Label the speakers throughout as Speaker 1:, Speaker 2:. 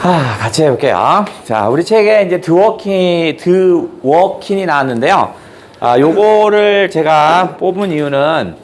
Speaker 1: 같이 해볼게요. 자, 우리 책에 이제 드워킹이 나왔는데요. 요거를 제가 뽑은 이유는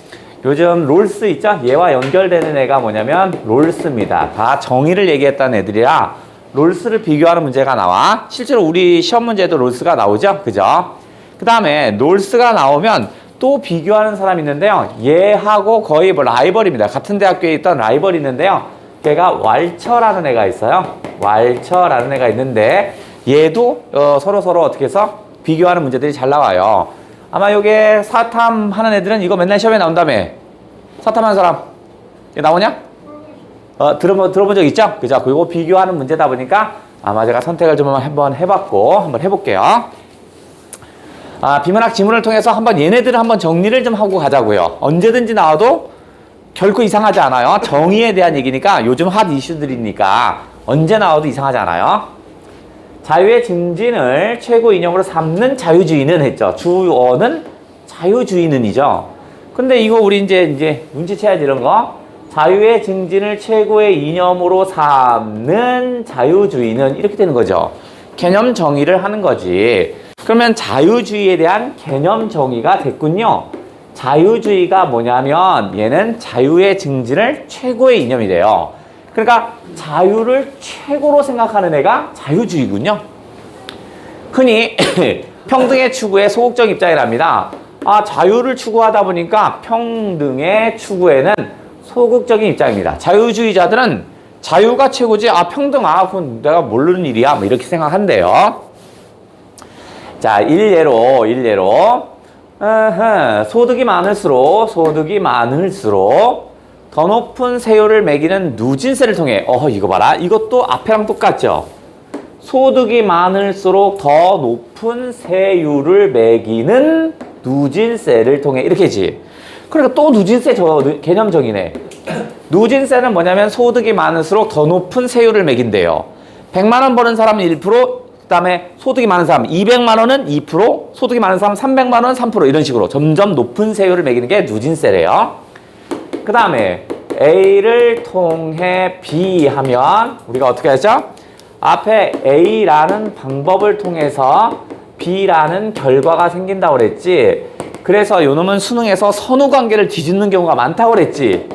Speaker 1: 요즘 롤스 있죠? 얘와 연결되는 애가 뭐냐면 롤스입니다. 다 정의를 얘기했던 애들이라 롤스를 비교하는 문제가 나와. 실제로 우리 시험 문제도 롤스가 나오죠? 그죠? 그 다음에 롤스가 나오면 또 비교하는 사람이 있는데요. 얘하고 거의 뭐 라이벌입니다. 같은 대학교에 있던 라이벌이 있는데요. 걔가 왈처라는 애가 있어요. 왈처라는 애가 있는데 얘도 서로 어떻게 해서 비교하는 문제들이 잘 나와요. 아마 요게 사탐 하는 애들은 이거 맨날 시험에 나온다며. 사탐 하는 사람 얘 나오냐? 들어본 적 있죠? 그죠? 그리고 비교하는 문제다 보니까 아마 제가 선택을 좀 한번 해봤고 한번 해볼게요. 비문학 지문을 통해서 한번 얘네들을 한번 정리를 좀 하고 가자고요. 언제든지 나와도 결코 이상하지 않아요. 정의에 대한 얘기니까 요즘 핫 이슈들이니까 언제 나와도 이상하지 않아요. 자유의 증진을 최고 이념으로 삼는 자유주의는 했죠. 주어는 자유주의는이죠. 근데 이거 우리 이제 눈치채야지 이런 거. 자유의 증진을 최고의 이념으로 삼는 자유주의는 이렇게 되는 거죠. 개념 정의를 하는 거지. 그러면 자유주의에 대한 개념 정의가 됐군요. 자유주의가 뭐냐면 얘는 자유의 증진을 최고의 이념이 돼요. 그러니까 자유를 최고로 생각하는 애가 자유주의군요. 흔히 평등의 추구의 소극적 입장이랍니다. 자유를 추구하다 보니까 평등의 추구에는 소극적인 입장입니다. 자유주의자들은 자유가 최고지 평등 그건 내가 모르는 일이야 뭐 이렇게 생각한대요. 자, 일례로 소득이 많을수록 더 높은 세율을 매기는 누진세를 통해 이거 봐라. 이것도 앞에랑 똑같죠. 소득이 많을수록 더 높은 세율을 매기는 누진세를 통해 이렇게지. 그러니까 또 누진세 개념 정의네. 누진세는 뭐냐면 소득이 많을수록 더 높은 세율을 매긴대요. 100만 원 버는 사람은 1%, 그 다음에 소득이 많은 사람 200만 원은 2%, 소득이 많은 사람 300만 원은 3% 이런 식으로 점점 높은 세율을 매기는 게 누진세래요. 그 다음에 A를 통해 B 하면 우리가 어떻게 하죠? 앞에 A라는 방법을 통해서 B라는 결과가 생긴다고 그랬지. 그래서 요놈은 수능에서 선후관계를 뒤집는 경우가 많다고 그랬지.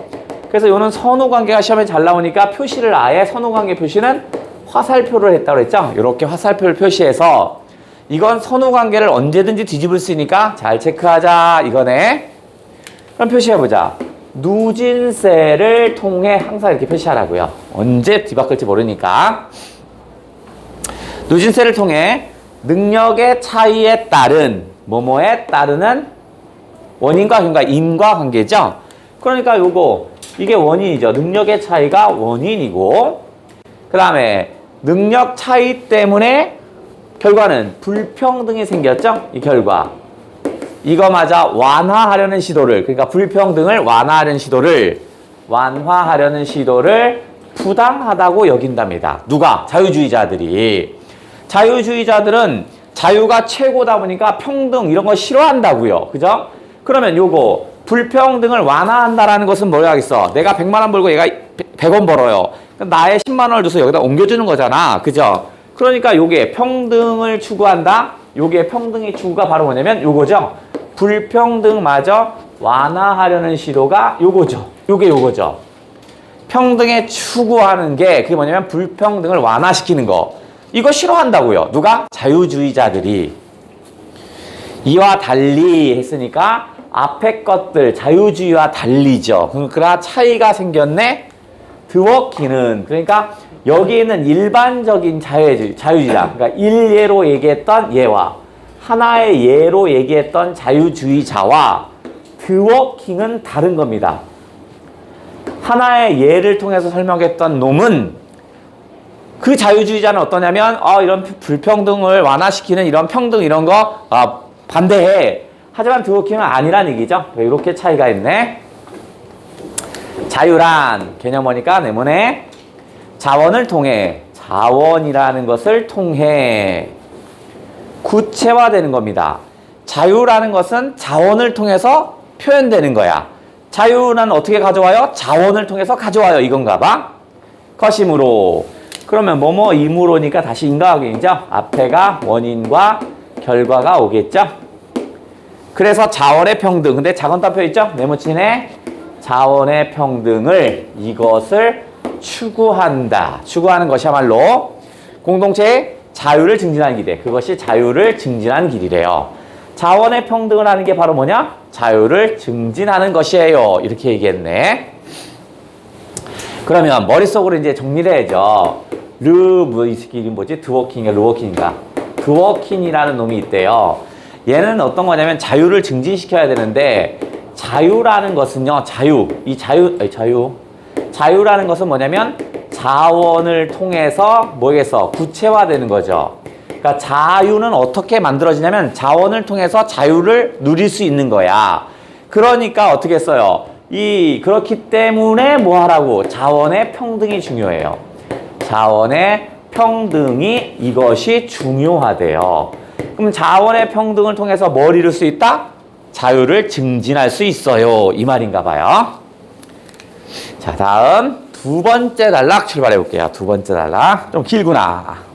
Speaker 1: 그래서 요는 선후관계가 시험에 잘 나오니까 표시를 아예 선후관계 표시는 화살표를 했다고 그랬죠. 이렇게 화살표를 표시해서 이건 선후관계를 언제든지 뒤집을 수 있으니까 잘 체크하자 이거네. 그럼 표시해보자. 누진세를 통해 항상 이렇게 표시하라고요. 언제 뒤바꿀지 모르니까. 누진세를 통해 능력의 차이에 따른 뭐뭐에 따르는 원인과 결과 인과관계죠. 그러니까 이게 원인이죠. 능력의 차이가 원인이고 그 다음에 능력 차이 때문에 결과는 불평등이 생겼죠. 이 결과 이거마저 완화하려는 시도를 그러니까 불평등을 완화하려는 시도를 부당하다고 여긴답니다. 누가? 자유주의자들은 자유가 최고다 보니까 평등 이런 거 싫어한다고요. 그죠? 그러면 불평등을 완화한다라는 것은 뭐라 하겠어? 내가 100만 원 벌고 얘가 100원 벌어요. 나의 10만 원을 줘서 여기다 옮겨주는 거잖아. 그죠? 그러니까 요게 평등을 추구한다. 요게 평등의 추구가 바로 뭐냐면 요거죠. 불평등마저 완화하려는 시도가 요거죠. 요거죠. 평등에 추구하는 게 그게 뭐냐면 불평등을 완화시키는 거. 이거 싫어한다고요. 누가? 자유주의자들이. 이와 달리 했으니까 앞에 것들 자유주의와 달리죠. 그러니까 차이가 생겼네. 드워킹은 그러니까 여기 있는 일반적인 자유주의자 그러니까 일예로 얘기했던 예와 하나의 예로 얘기했던 자유주의자와 드워킹은 다른 겁니다. 하나의 예를 통해서 설명했던 놈은 그 자유주의자는 어떠냐면 이런 불평등을 완화시키는 이런 평등 이런 거 반대해. 하지만 드워킹은 아니란 얘기죠. 이렇게 차이가 있네. 자유란 개념 뭐니까 네모네. 자원을 통해 자원이라는 것을 통해 구체화되는 겁니다. 자유라는 것은 자원을 통해서 표현되는 거야. 자유는 어떻게 가져와요? 자원을 통해서 가져와요. 이건가 봐. 것이므로 그러면 뭐뭐이므로니까 다시 인과관계이죠. 앞에가 원인과 결과가 오겠죠. 그래서 자원의 평등. 근데 작은 따표 있죠? 네모친의 자원의 평등을 이것을 추구한다. 추구하는 것이야말로 공동체의 자유를 증진하는 길이래. 그것이 자유를 증진하는 길이래요. 자원의 평등을 하는 게 바로 뭐냐? 자유를 증진하는 것이에요. 이렇게 얘기했네. 그러면 머릿속으로 이제 정리를 해야죠. 이 새끼 뭐지? 드워킹인가 르워킹인가? 드워킹이라는 놈이 있대요. 얘는 어떤 거냐면 자유를 증진시켜야 되는데 자유라는 것은요. 자유라는 것은 뭐냐면 자원을 통해서 뭐겠어? 구체화되는 거죠. 그러니까 자유는 어떻게 만들어지냐면 자원을 통해서 자유를 누릴 수 있는 거야. 그러니까 어떻게 했어요? 그렇기 때문에 뭐 하라고? 자원의 평등이 중요해요. 자원의 평등이 이것이 중요하대요. 그럼 자원의 평등을 통해서 뭘 이룰 수 있다? 자유를 증진할 수 있어요. 이 말인가 봐요. 자, 다음 두 번째 단락 출발해 볼게요. 두 번째 단락. 좀 길구나.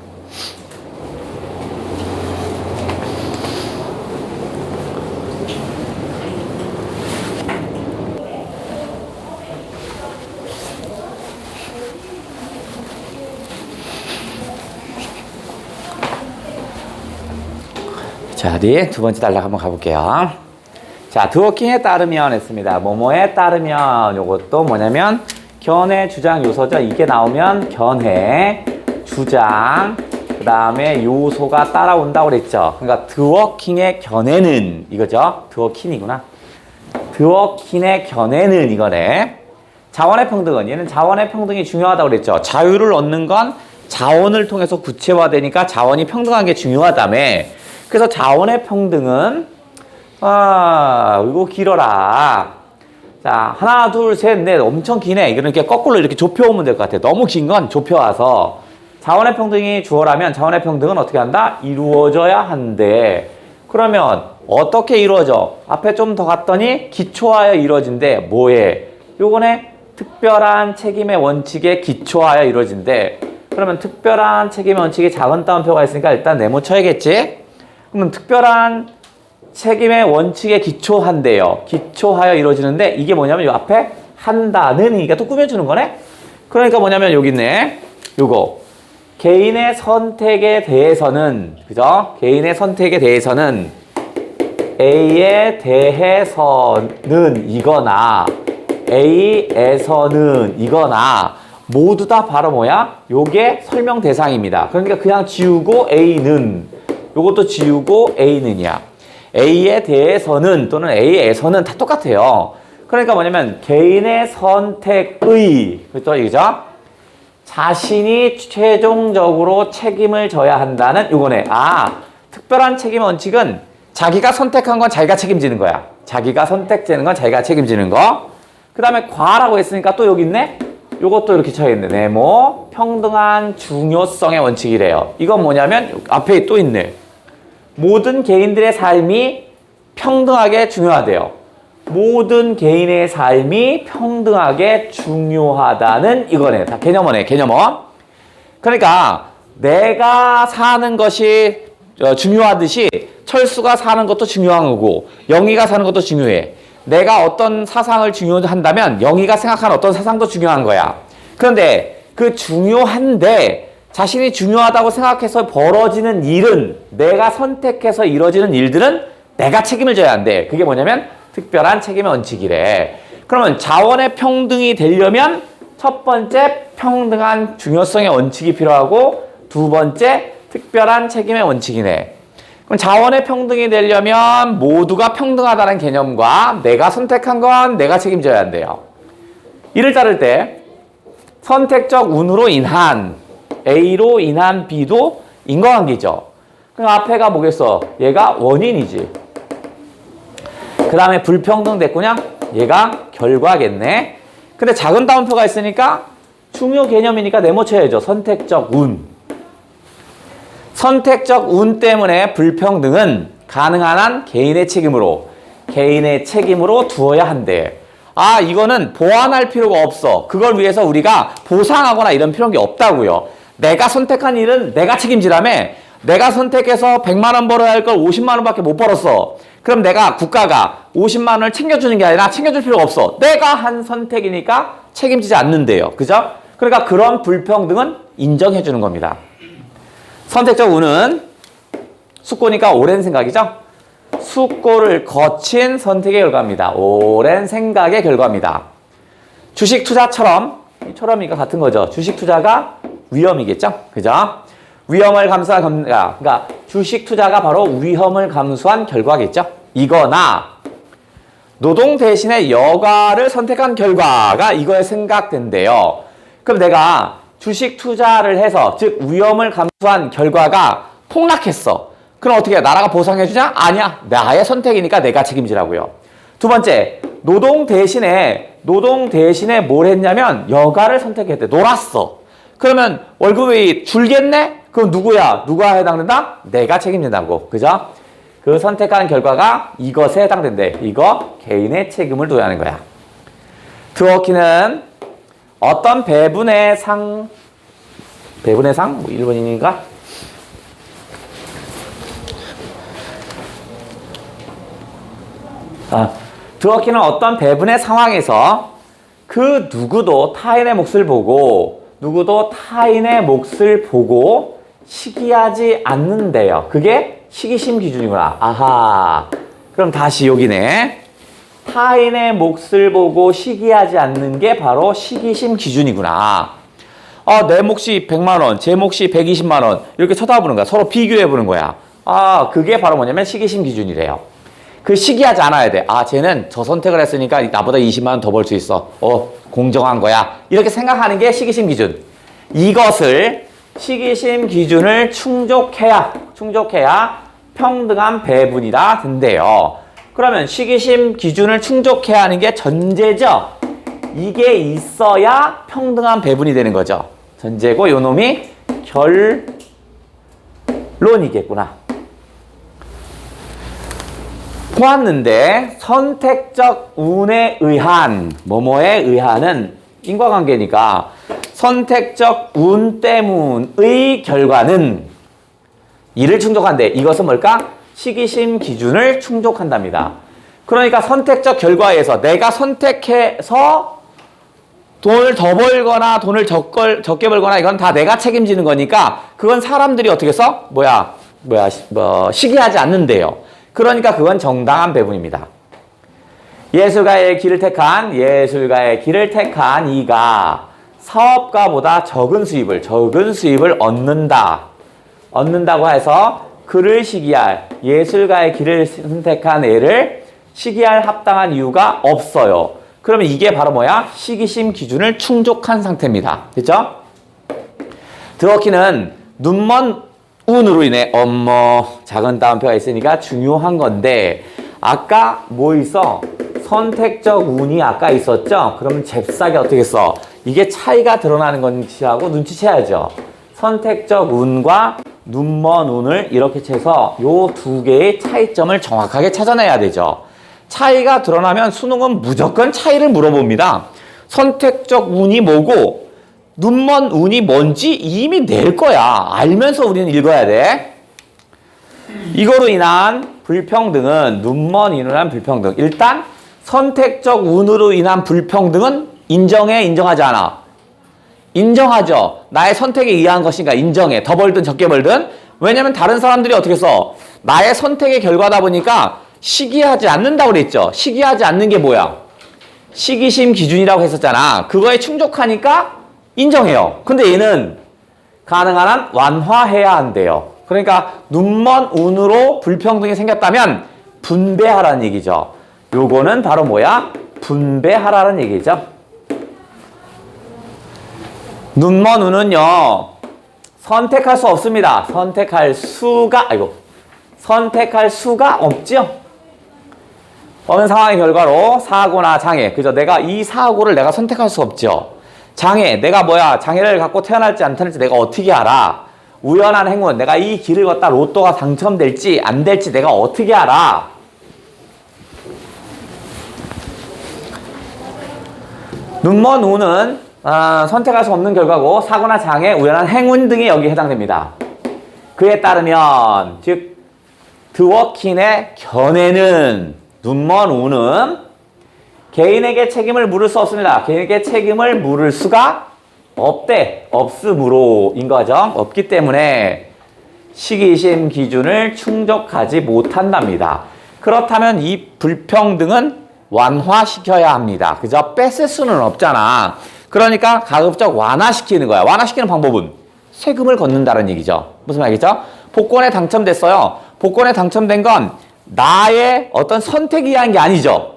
Speaker 1: 자, 어디 두 번째 단락 한번 가볼게요. 자, 드워킹에 따르면 했습니다. 뭐뭐에 따르면 요것도 뭐냐면 견해, 주장, 요소죠. 이게 나오면 견해, 주장, 그 다음에 요소가 따라온다고 그랬죠. 그러니까 드워킹의 견해는 이거죠. 드워킹이구나. 드워킹의 견해는 이거네. 자원의 평등은 얘는 자원의 평등이 중요하다고 그랬죠. 자유를 얻는 건 자원을 통해서 구체화되니까 자원이 평등한 게 중요하다며. 그래서 자원의 평등은 이거 길어라. 자, 하나, 둘, 셋, 넷 엄청 기네. 이렇게 거꾸로 이렇게 좁혀오면 될 것 같아. 너무 긴 건 좁혀와서 자원의 평등이 주어라면 자원의 평등은 어떻게 한다? 이루어져야 한대. 그러면 어떻게 이루어져? 앞에 좀 더 갔더니 기초하여 이루어진대. 뭐에? 요거네 특별한 책임의 원칙에 기초하여 이루어진대. 그러면 특별한 책임의 원칙에 작은 따옴표가 있으니까 일단 네모쳐야겠지? 그러면 특별한 책임의 원칙에 기초한대요. 기초하여 이루어지는데 이게 뭐냐면 이 앞에 한다는 이게 또 꾸며주는 거네. 그러니까 뭐냐면 여기 있네. 요거 개인의 선택에 대해서는 그죠? 개인의 선택에 대해서는 A에 대해서는 이거나 A에서는 이거나 모두 다 바로 뭐야? 요게 설명 대상입니다. 그러니까 그냥 지우고 A는 요것도 지우고 A는이야. A에 대해서는 또는 A에서는 다 똑같아요. 그러니까 뭐냐면 개인의 선택의 또 이거죠? 자신이 최종적으로 책임을 져야 한다는 요거네. 특별한 책임 원칙은 자기가 선택한 건 자기가 책임지는 거야. 자기가 선택되는 건 자기가 책임지는 거. 그 다음에 과라고 했으니까 또 여기 있네? 요것도 이렇게 쳐야겠네. 네모 평등한 중요성의 원칙이래요. 이건 뭐냐면 앞에 또 있네. 모든 개인들의 삶이 평등하게 중요하대요. 모든 개인의 삶이 평등하게 중요하다는 이거네. 다 개념어네, 개념어. 그러니까 내가 사는 것이 중요하듯이 철수가 사는 것도 중요한 거고 영희가 사는 것도 중요해. 내가 어떤 사상을 중요한다면 영희가 생각하는 어떤 사상도 중요한 거야. 그런데 그 중요한데 자신이 중요하다고 생각해서 벌어지는 일은 내가 선택해서 이루어지는 일들은 내가 책임을 져야 한대. 그게 뭐냐면 특별한 책임의 원칙이래. 그러면 자원의 평등이 되려면 첫 번째 평등한 중요성의 원칙이 필요하고 두 번째 특별한 책임의 원칙이네. 그럼 자원의 평등이 되려면 모두가 평등하다는 개념과 내가 선택한 건 내가 책임져야 한대요. 이를 따를 때 선택적 운으로 인한 A로 인한 B도 인과관계죠. 그럼 앞에가 뭐겠어? 얘가 원인이지. 그 다음에 불평등 됐구냐? 얘가 결과겠네. 근데 작은 따옴표가 있으니까 중요 개념이니까 네모쳐야죠. 선택적 운. 선택적 운 때문에 불평등은 가능한 한 개인의 책임으로 두어야 한대. 이거는 보완할 필요가 없어. 그걸 위해서 우리가 보상하거나 이런 필요한 게 없다고요. 내가 선택한 일은 내가 책임지라며. 내가 선택해서 100만 원 벌어야 할 걸 50만 원밖에 못 벌었어. 그럼 내가 국가가 50만 원을 챙겨주는 게 아니라 챙겨줄 필요가 없어. 내가 한 선택이니까 책임지지 않는데요. 그죠? 그러니까 그런 불평등은 인정해 주는 겁니다. 선택적 운은 숙고니까 오랜 생각이죠? 숙고를 거친 선택의 결과입니다. 오랜 생각의 결과입니다. 주식 투자처럼, 처럼이니까 같은 거죠. 주식 투자가 위험이겠죠? 그죠? 위험을 감수한, 그러니까 주식 투자가 바로 위험을 감수한 결과겠죠? 이거나 노동 대신에 여가를 선택한 결과가 이거에 생각된대요. 그럼 내가 주식 투자를 해서, 즉 위험을 감수한 결과가 폭락했어. 그럼 어떻게 해? 나라가 보상해주냐? 아니야. 나의 선택이니까 내가 책임지라고요. 두 번째, 노동 대신에 뭘 했냐면 여가를 선택했대. 놀았어. 그러면 월급이 줄겠네? 그럼 누구야? 누가 해당된다? 내가 책임진다고. 그죠? 그 선택한 결과가 이것에 해당된대. 이거 개인의 책임을 둬야 하는 거야. 드워키는 어떤 배분의 상? 뭐 1번인가? 드워키는 어떤 배분의 상황에서 그 누구도 타인의 몫을 보고 시기하지 않는데요. 그게 시기심 기준이구나. 아하. 그럼 다시 여기네. 타인의 몫을 보고 시기하지 않는 게 바로 시기심 기준이구나. 내 몫이 100만 원, 제 몫이 120만 원 이렇게 쳐다보는 거야. 서로 비교해보는 거야. 그게 바로 뭐냐면 시기심 기준이래요. 그 시기하지 않아야 돼. 쟤는 저 선택을 했으니까 나보다 20만 원 더 벌 수 있어. 공정한 거야. 이렇게 생각하는 게 시기심 기준. 이것을 시기심 기준을 충족해야 평등한 배분이라 된대요. 그러면 시기심 기준을 충족해야 하는 게 전제죠. 이게 있어야 평등한 배분이 되는 거죠. 전제고 요 놈이 결론이겠구나. 보았는데 선택적 운에 의한 뭐뭐에 의한은 인과관계니까 선택적 운 때문의 결과는 이를 충족한대. 이것은 뭘까? 시기심 기준을 충족한답니다. 그러니까 선택적 결과에서 내가 선택해서 돈을 더 벌거나 돈을 적게 벌거나 이건 다 내가 책임지는 거니까 그건 사람들이 어떻게 써? 시기하지 않는데요. 그러니까 그건 정당한 배분입니다. 예술가의 길을 택한 이가 사업가보다 적은 수입을 얻는다고 해서 그를 시기할, 예술가의 길을 선택한 애를 시기할 합당한 이유가 없어요. 그러면 이게 바로 뭐야? 시기심 기준을 충족한 상태입니다. 됐죠? 드워키는 눈먼 운으로 인해 작은 따옴표가 있으니까 중요한 건데 아까 뭐 있어? 선택적 운이 아까 있었죠? 그러면 잽싸게 어떻게 써? 이게 차이가 드러나는 건지하고 눈치채야죠. 선택적 운과 눈먼 운을 이렇게 채서 요 두 개의 차이점을 정확하게 찾아내야 되죠. 차이가 드러나면 수능은 무조건 차이를 물어봅니다. 선택적 운이 뭐고 눈먼 운이 뭔지 이미 낼 거야. 알면서 우리는 읽어야 돼. 이거로 인한 불평등은 눈먼 운으로 인한 불평등. 일단 선택적 운으로 인한 불평등은 인정해, 인정하지 않아? 인정하죠. 나의 선택에 의한 것인가 인정해. 더 벌든 적게 벌든. 왜냐면 다른 사람들이 어떻게 써? 나의 선택의 결과다 보니까 시기하지 않는다고 그랬죠. 시기하지 않는 게 뭐야? 시기심 기준이라고 했었잖아. 그거에 충족하니까 인정해요. 근데 얘는 가능한 한 완화해야 한대요. 그러니까 눈먼 운으로 불평등이 생겼다면 분배하라는 얘기죠. 요거는 바로 뭐야? 분배하라는 얘기죠. 눈먼 운은요, 선택할 수 없습니다. 선택할 수가 없죠. 어느 상황의 결과로 사고나 장애, 그죠? 내가 이 사고를 내가 선택할 수 없죠. 장애, 내가 장애를 갖고 태어날지 안 태어날지 내가 어떻게 알아? 우연한 행운, 내가 이 길을 걷다 로또가 당첨될지 안 될지 내가 어떻게 알아? 눈먼 운은 선택할 수 없는 결과고 사고나 장애, 우연한 행운 등이 여기에 해당됩니다. 그에 따르면 즉 드워킨의 견해는 눈먼 운은 개인에게 책임을 물을 수 없습니다. 개인에게 책임을 물을 수가 없으므로인 거죠. 없기 때문에 시기심 기준을 충족하지 못한답니다. 그렇다면 이 불평등은 완화시켜야 합니다. 그죠? 뺏을 수는 없잖아. 그러니까 가급적 완화시키는 거야. 완화시키는 방법은 세금을 걷는다는 얘기죠. 무슨 말이겠죠? 복권에 당첨됐어요. 복권에 당첨된 건 나의 어떤 선택이 의한 게 아니죠.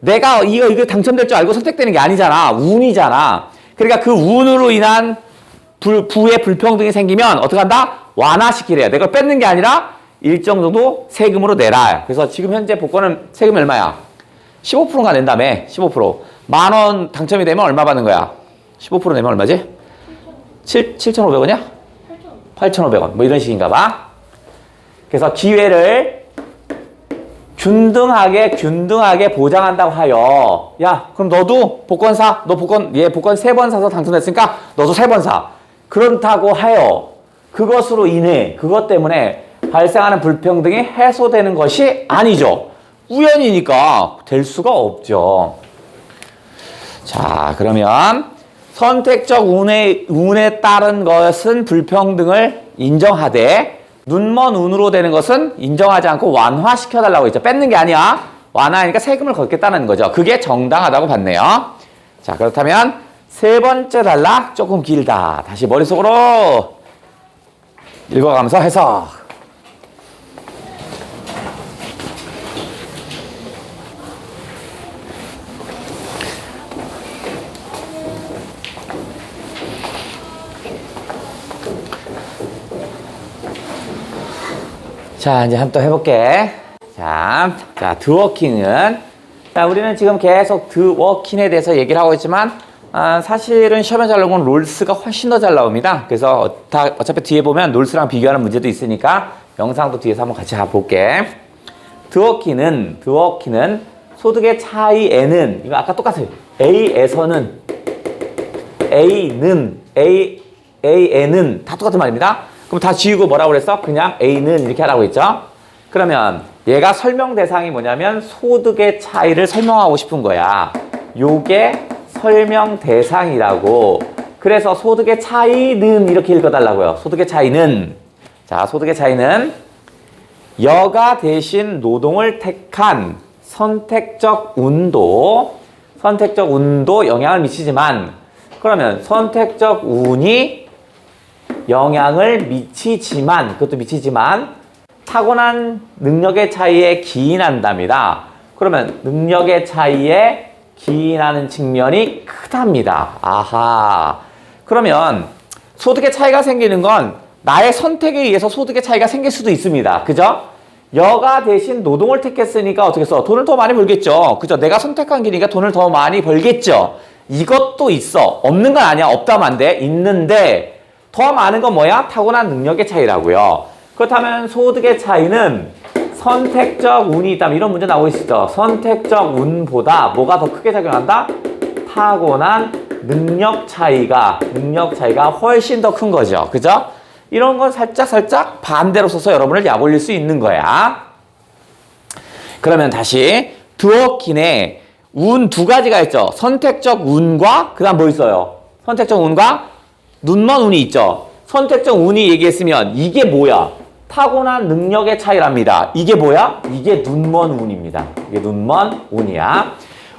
Speaker 1: 내가 이거 당첨될 줄 알고 선택되는 게 아니잖아. 운이잖아. 그러니까 그 운으로 인한 부의 불평등이 생기면 어떻게 한다? 완화시키래요. 내가 뺏는 게 아니라 일정 정도 세금으로 내라. 그래서 지금 현재 복권은 세금이 얼마야? 15%가 낸다며. 15%. 10,000원 당첨이 되면 얼마 받는 거야? 15% 내면 얼마지? 7,500원이야? 8,500원. 뭐 이런 식인가 봐. 그래서 기회를 균등하게 보장한다고 하여. 야, 그럼 너도 복권 사. 너 복권 3번 사서 당첨됐으니까 너도 3번 사. 그렇다고 하여. 그것으로 인해, 그것 때문에 발생하는 불평등이 해소되는 것이 아니죠. 우연이니까 될 수가 없죠. 자, 그러면 선택적 운에 따른 것은 불평등을 인정하되 눈먼 운으로 되는 것은 인정하지 않고 완화시켜달라고 했죠. 뺏는 게 아니야. 완화하니까 세금을 걷겠다는 거죠. 그게 정당하다고 봤네요. 자, 그렇다면 세 번째 단락 조금 길다. 다시 머릿속으로 읽어가면서 해석. 자, 이제 한번 또 해볼게. 자, 드워킹은, 자, 우리는 지금 계속 드워킹에 대해서 얘기를 하고 있지만, 사실은 시험에 잘 나오는 롤스가 훨씬 더 잘 나옵니다. 그래서 어차피 뒤에 보면 롤스랑 비교하는 문제도 있으니까 영상도 뒤에서 한번 같이 볼게. 드워킹은 소득의 차이에는, 이거 아까 똑같아요. A에서는, A에는 다 똑같은 말입니다. 그럼 다 지우고 뭐라고 그랬어? 그냥 A는 이렇게 하라고 했죠? 그러면 얘가 설명 대상이 뭐냐면 소득의 차이를 설명하고 싶은 거야. 요게 설명 대상이라고. 그래서 소득의 차이는 이렇게 읽어달라고요. 소득의 차이는. 자, 소득의 차이는 여가 대신 노동을 택한 선택적 운도 영향을 미치지만, 그러면 선택적 운이 영향을 미치지만, 그것도 미치지만 타고난 능력의 차이에 기인한답니다. 그러면 능력의 차이에 기인하는 측면이 크답니다. 아하. 그러면 소득의 차이가 생기는 건 나의 선택에 의해서 소득의 차이가 생길 수도 있습니다. 그죠? 여가 대신 노동을 택했으니까 어떻게 써? 돈을 더 많이 벌겠죠. 그죠? 내가 선택한 길이니까 돈을 더 많이 벌겠죠. 이것도 있어. 없는 건 아니야. 없다면 안 돼. 있는데 더 많은 건 뭐야? 타고난 능력의 차이라고요. 그렇다면 소득의 차이는 선택적 운이 있다면 이런 문제 나오고 있죠. 선택적 운보다 뭐가 더 크게 작용한다? 타고난 능력 차이가 훨씬 더 큰 거죠. 그죠? 이런 건 살짝 반대로 써서 여러분을 약올릴 수 있는 거야. 그러면 다시 드워킨의 운 두 가지가 있죠. 선택적 운과 그다음 뭐 있어요? 선택적 운과 눈먼 운이 있죠. 선택적 운이 얘기했으면 이게 뭐야? 타고난 능력의 차이랍니다. 이게 뭐야? 이게 눈먼 운입니다. 이게 눈먼 운이야.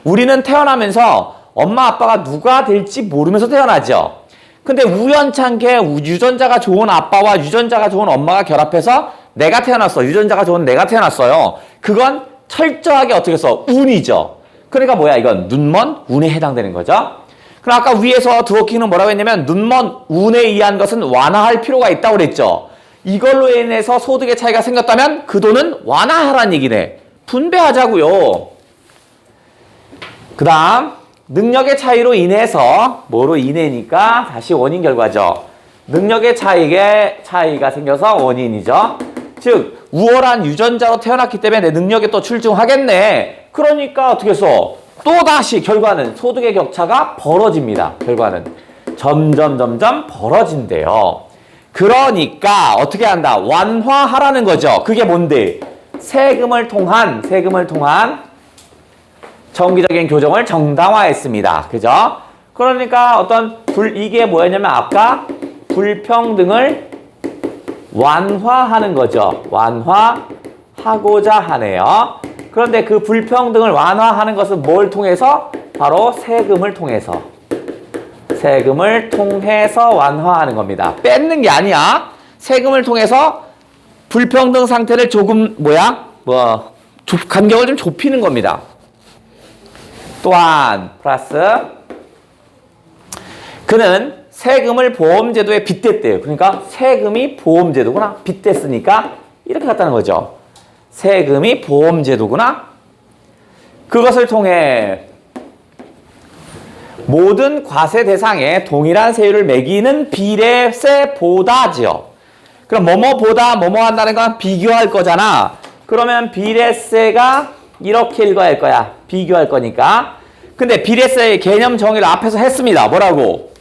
Speaker 1: 우리는 태어나면서 엄마 아빠가 누가 될지 모르면서 태어나죠. 근데 우연찮게 유전자가 좋은 아빠와 유전자가 좋은 엄마가 결합해서 내가 태어났어. 유전자가 좋은 내가 태어났어요. 그건 철저하게 어떻게 써? 운이죠. 그러니까 뭐야? 이건 눈먼 운에 해당되는 거죠. 그럼 아까 위에서 드워킹은 뭐라고 했냐면 눈먼 운에 의한 것은 완화할 필요가 있다고 그랬죠. 이걸로 인해서 소득의 차이가 생겼다면 그 돈은 완화하라는 얘기네. 분배하자고요. 그 다음 능력의 차이로 인해서 뭐로 인해니까 다시 원인 결과죠. 능력의 차이가 생겨서 원인이죠. 즉 우월한 유전자로 태어났기 때문에 내 능력이 또 출중하겠네. 그러니까 어떻게 써? 또다시 결과는 소득의 격차가 벌어집니다. 결과는 점점 벌어진대요. 그러니까 어떻게 한다? 완화하라는 거죠. 그게 뭔데? 세금을 통한 정기적인 교정을 정당화했습니다. 그죠? 그러니까 이게 뭐였냐면 아까 불평등을 완화하는 거죠. 완화하고자 하네요. 그런데 그 불평등을 완화하는 것은 뭘 통해서? 바로 세금을 통해서 완화하는 겁니다. 뺏는 게 아니야. 세금을 통해서 불평등 상태를 조금 간격을 좀 좁히는 겁니다. 또한 플러스 그는 세금을 보험제도에 빗댔대요. 그러니까 세금이 보험제도구나. 빗댔으니까 이렇게 갔다는 거죠. 세금이 보험제도구나. 그것을 통해 모든 과세 대상에 동일한 세율을 매기는 비례세보다지요. 그럼 뭐뭐보다 뭐뭐 한다는 건 비교할 거잖아. 그러면 비례세가 이렇게 읽어야 할 거야. 비교할 거니까. 근데 비례세의 개념 정의를 앞에서 했습니다. 뭐라고?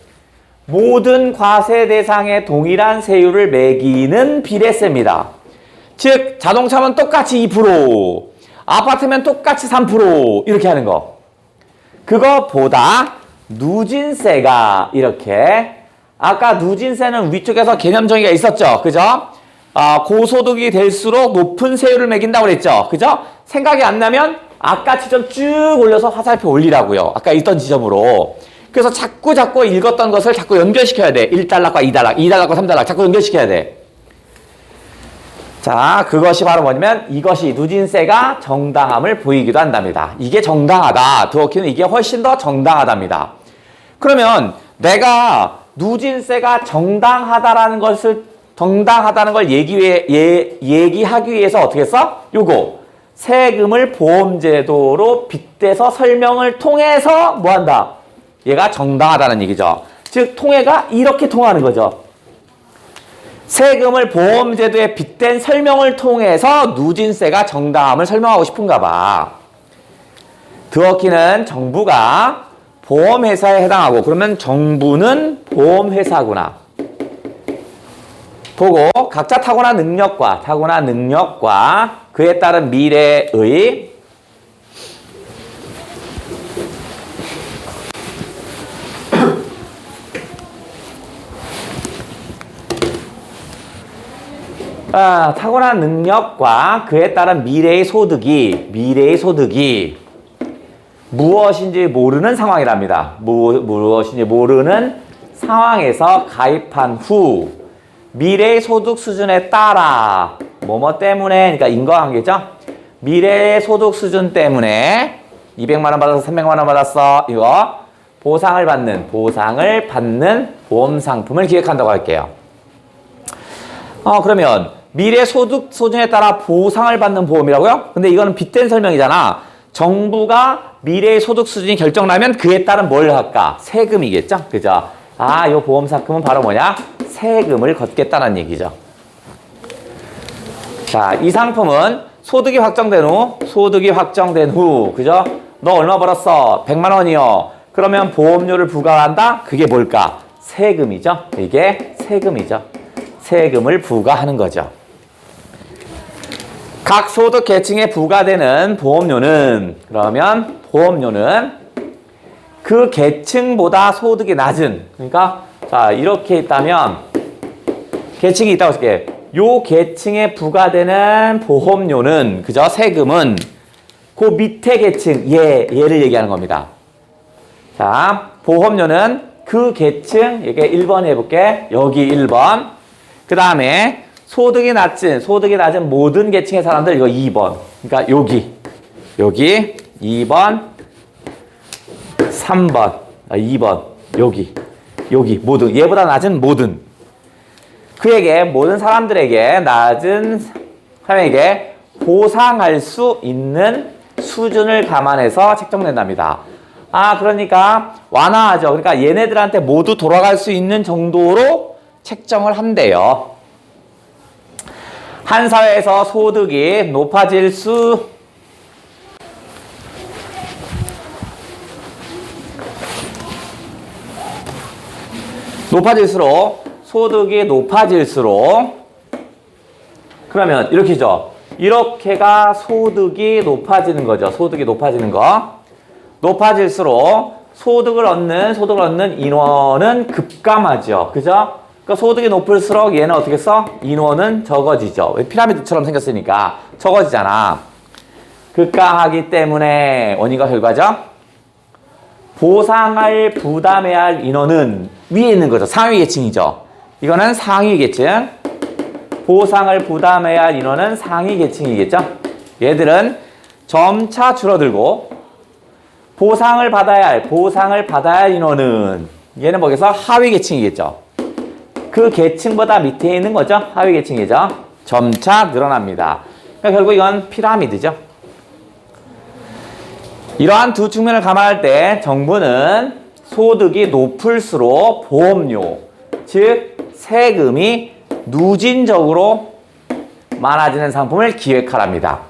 Speaker 1: 모든 과세 대상에 동일한 세율을 매기는 비례세입니다. 즉 자동차면 똑같이 2%, 아파트면 똑같이 3% 이렇게 하는 거. 그거보다 누진세가 이렇게, 아까 누진세는 위쪽에서 개념 정의가 있었죠. 그죠? 고소득이 될수록 높은 세율을 매긴다고 그랬죠. 그죠? 생각이 안 나면 아까 지점 쭉 올려서 화살표 올리라고요. 아까 있던 지점으로. 그래서 자꾸 읽었던 것을 자꾸 연결시켜야 돼. 1달러과 2달러, 2달러과 3달러 자꾸 연결시켜야 돼. 자, 그것이 바로 뭐냐면 이것이 누진세가 정당함을 보이기도 한답니다. 이게 정당하다. 드워키는 이게 훨씬 더 정당하답니다. 그러면 내가 누진세가 정당하다는 걸 얘기하기 위해서 어떻게 써? 요거 세금을 보험제도로 빗대서 설명을 통해서 뭐한다? 얘가 정당하다는 얘기죠. 즉 통해가 이렇게 통하는 거죠. 세금을 보험제도에 빗댄 설명을 통해서 누진세가 정당함을 설명하고 싶은가 봐. 드워키는 정부가 보험회사에 해당하고, 그러면 정부는 보험회사구나 보고 각자 타고난 능력과 그에 따른 미래의 타고난 능력과 그에 따른 미래의 소득이 무엇인지 모르는 상황이랍니다. 무엇인지 모르는 상황에서 가입한 후 미래의 소득 수준에 따라 뭐뭐 때문에, 그러니까 인과관계죠. 미래의 소득 수준 때문에 200만 원 받아서 300만 원 받았어. 이거 보상을 받는 보험 상품을 기획한다고 할게요. 그러면 미래 소득 수준에 따라 보상을 받는 보험이라고요? 근데 이거는 빗댄 설명이잖아. 정부가 미래의 소득 수준이 결정나면 그에 따른 뭘 할까? 세금이겠죠? 그죠? 이 보험 상품은 바로 뭐냐? 세금을 걷겠다는 얘기죠. 자, 이 상품은 소득이 확정된 후, 그죠? 너 얼마 벌었어? 100만 원이요. 그러면 보험료를 부과한다? 그게 뭘까? 세금이죠. 이게 세금이죠. 세금을 부과하는 거죠. 각 소득 계층에 부과되는 보험료는 그 계층보다 소득이 낮은, 그러니까 자 이렇게 있다면 계층이 있다고 할게. 요 계층에 부과되는 보험료는, 그죠? 세금은 그 밑에 계층 얘를 얘기하는 겁니다. 자, 보험료는 그 계층, 이게 1번 해볼게. 여기 1번. 그 다음에 소득이 낮은 모든 계층의 사람들, 이거 2번. 그러니까 여기 2번, 3번, 2번, 여기 모든, 얘보다 낮은 모든. 그에게, 모든 사람들에게, 낮은 사람에게 보상할 수 있는 수준을 감안해서 책정된답니다. 그러니까 완화하죠. 그러니까 얘네들한테 모두 돌아갈 수 있는 정도로 책정을 한대요. 한 사회에서 소득이 높아질 수 높아질수록 소득이 높아질수록 그러면 이렇게죠. 이렇게가 소득이 높아지는 거죠. 소득이 높아지는 거. 높아질수록 소득을 얻는 인원은 급감하죠. 그죠? 그러니까 소득이 높을수록 얘는 어떻게 써? 인원은 적어지죠. 왜 피라미드처럼 생겼으니까 적어지잖아. 급감하기 때문에 원인과 결과죠. 보상을 부담해야 할 인원은 위에 있는 거죠. 상위 계층이죠. 이거는 상위 계층. 보상을 부담해야 할 인원은 상위 계층이겠죠. 얘들은 점차 줄어들고 보상을 받아야 할 인원은 얘는 뭐겠어? 하위 계층이겠죠. 그 계층보다 밑에 있는 거죠. 하위 계층이죠. 점차 늘어납니다. 그러니까 결국 이건 피라미드죠. 이러한 두 측면을 감안할 때 정부는 소득이 높을수록 보험료, 즉 세금이 누진적으로 많아지는 상품을 기획하랍니다.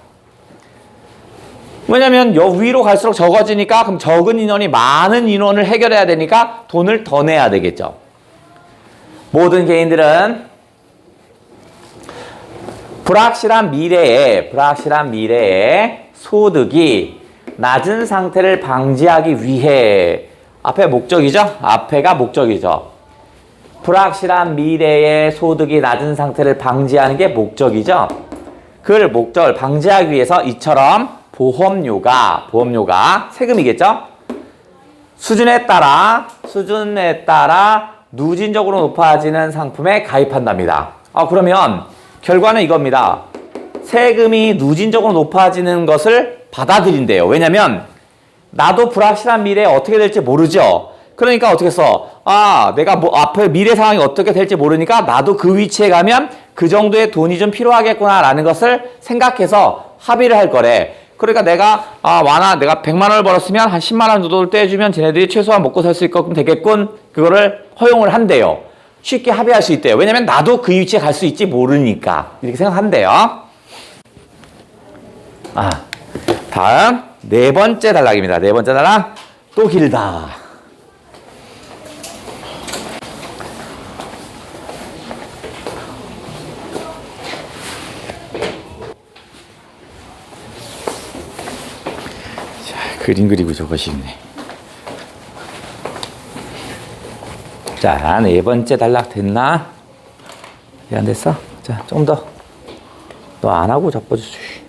Speaker 1: 왜냐면 여 위로 갈수록 적어지니까 그럼 적은 인원이 많은 인원을 해결해야 되니까 돈을 더 내야 되겠죠. 모든 개인들은 불확실한 미래에 소득이 낮은 상태를 방지하기 위해 앞에 목적이죠? 앞에가 목적이죠. 불확실한 미래의 소득이 낮은 상태를 방지하는 게 목적이죠. 그 목적을 방지하기 위해서 이처럼 보험료가 세금이겠죠? 수준에 따라 누진적으로 높아지는 상품에 가입한답니다. 그러면 결과는 이겁니다. 세금이 누진적으로 높아지는 것을 받아들인대요. 왜냐면 나도 불확실한 미래에 어떻게 될지 모르죠. 그러니까 어떻게 써? 내가 앞에 미래 상황이 어떻게 될지 모르니까 나도 그 위치에 가면 그 정도의 돈이 좀 필요하겠구나라는 것을 생각해서 합의를 할 거래. 그러니까 내가 내가 100만 원을 벌었으면 한 10만 원 정도를 떼주면 쟤네들이 최소한 먹고 살 수 있게끔 되겠군. 그거를 허용을 한대요. 쉽게 합의할 수 있대요. 왜냐면 나도 그 위치에 갈 수 있지 모르니까. 이렇게 생각한대요. 다음 네 번째 단락입니다. 네 번째 단락 또 길다. 그림 그리고 적으시네. 자, 네 번째 단락 됐나? 왜 안 됐어? 자, 좀 더. 너 안 하고 접어주지.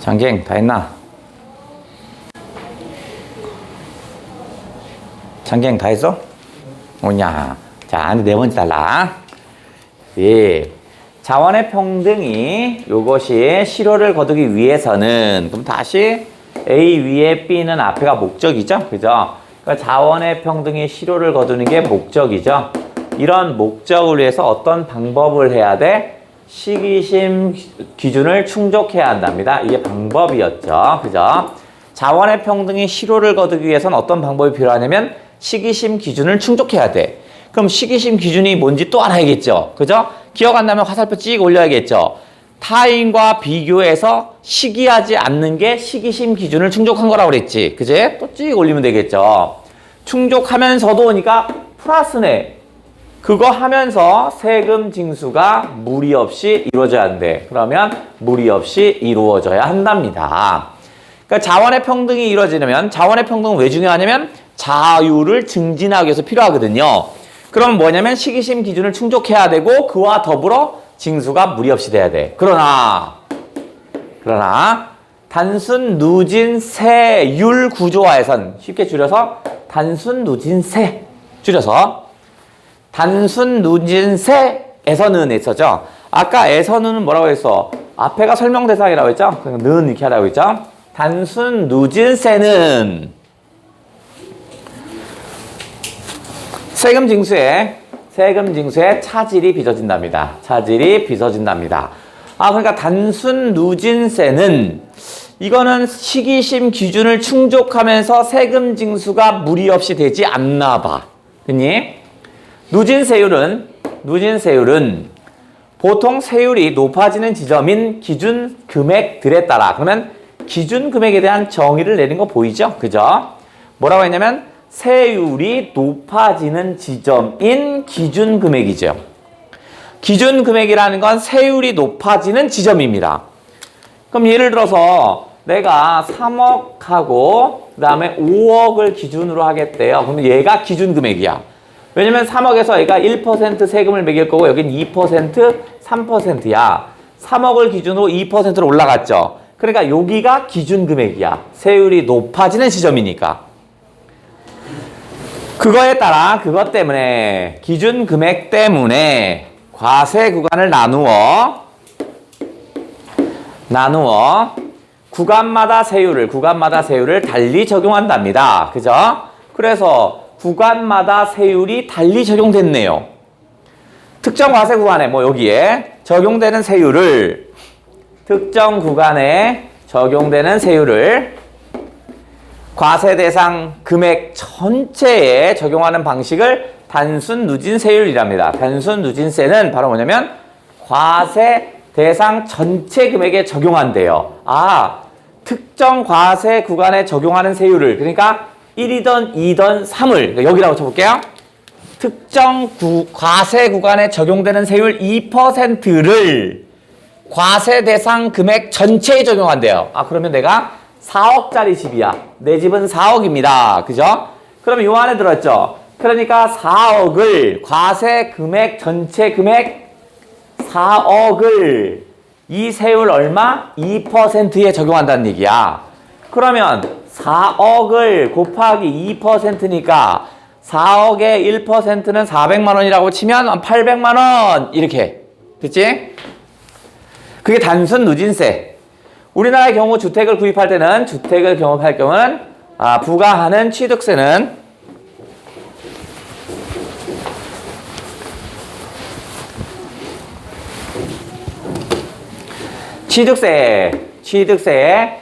Speaker 1: 장갱 다 했나? 장갱 다 했어? 오냐. 자, 네 번째 단락. 예. 자원의 평등이 요것이 실효를 거두기 위해서는 그럼 다시 A 위에 B는 앞에가 목적이죠. 그죠? 그러니까 자원의 평등이 실효를 거두는 게 목적이죠. 이런 목적을 위해서 어떤 방법을 해야 돼? 시기심 기준을 충족해야 한답니다. 이게 방법이었죠. 그죠? 자원의 평등이 실효를 거두기 위해서는 어떤 방법이 필요하냐면 시기심 기준을 충족해야 돼. 그럼 시기심 기준이 뭔지 또 알아야겠죠. 그죠? 기억 안 나면 화살표 찍 올려야겠죠. 타인과 비교해서 시기하지 않는 게 시기심 기준을 충족한 거라고 그랬지. 그제? 또 찍 올리면 되겠죠. 충족하면서도 오니까 플러스네. 그거 하면서 세금 징수가 무리 없이 이루어져야 한대. 그러면 무리 없이 이루어져야 한답니다. 그러니까 자원의 평등이 이루어지려면 자원의 평등은 왜 중요하냐면 자유를 증진하기 위해서 필요하거든요. 그럼 뭐냐면 시기심 기준을 충족해야 되고 그와 더불어 징수가 무리 없이 돼야 돼. 그러나 단순 누진세율 구조화에선 쉽게 줄여서 단순 누진세 줄여서 단순 누진세에서는 했었죠. 아까 에서는 뭐라고 했어? 앞에가 설명대상이라고 했죠? 는 이렇게 하라고 했죠? 단순 누진세는 세금 징수에 차질이 빚어진답니다. 차질이 빚어진답니다. 그러니까 단순 누진세는 이거는 시기심 기준을 충족하면서 세금 징수가 무리 없이 되지 않나 봐. 그니? 누진세율은 보통 세율이 높아지는 지점인 기준 금액들에 따라, 그러면 기준 금액에 대한 정의를 내린 거 보이죠? 그죠? 뭐라고 했냐면 세율이 높아지는 지점인 기준 금액이죠. 기준 금액이라는 건 세율이 높아지는 지점입니다. 그럼 예를 들어서 내가 3억하고 그 다음에 5억을 기준으로 하겠대요. 그럼 얘가 기준 금액이야. 왜냐면 3억에서 얘가 1% 세금을 매길 거고 여긴 2%, 3%야. 3억을 기준으로 2%로 올라갔죠. 그러니까 여기가 기준 금액이야. 세율이 높아지는 지점이니까. 그거에 따라 그것 때문에 기준 금액 때문에 과세 구간을 나누어 구간마다 세율을 달리 적용한답니다. 그죠? 그래서 구간마다 세율이 달리 적용됐네요. 특정 과세 구간에 여기에 적용되는 세율을 특정 구간에 적용되는 세율을 과세 대상 금액 전체에 적용하는 방식을 단순 누진세율이랍니다. 단순 누진세는 바로 뭐냐면 과세 대상 전체 금액에 적용한대요. 특정 과세 구간에 적용하는 세율을, 그러니까 1이든 2든 3을 여기라고 쳐볼게요. 특정 과세 구간에 적용되는 세율 2%를 과세 대상 금액 전체에 적용한대요. 그러면 내가 4억짜리 집이야. 내 집은 4억입니다. 그죠? 그러면 요 안에 들었죠? 그러니까 4억을 과세 금액 전체 금액 4억을 이 세율 얼마? 2%에 적용한다는 얘기야. 그러면 4억을 곱하기 2%니까 4억의 1%는 400만 원이라고 치면 800만 원 이렇게. 됐지? 그게 단순 누진세. 우리나라의 경우 주택을 구입할 때는 주택을 경험할 경우는 부과하는 취득세는 취득세에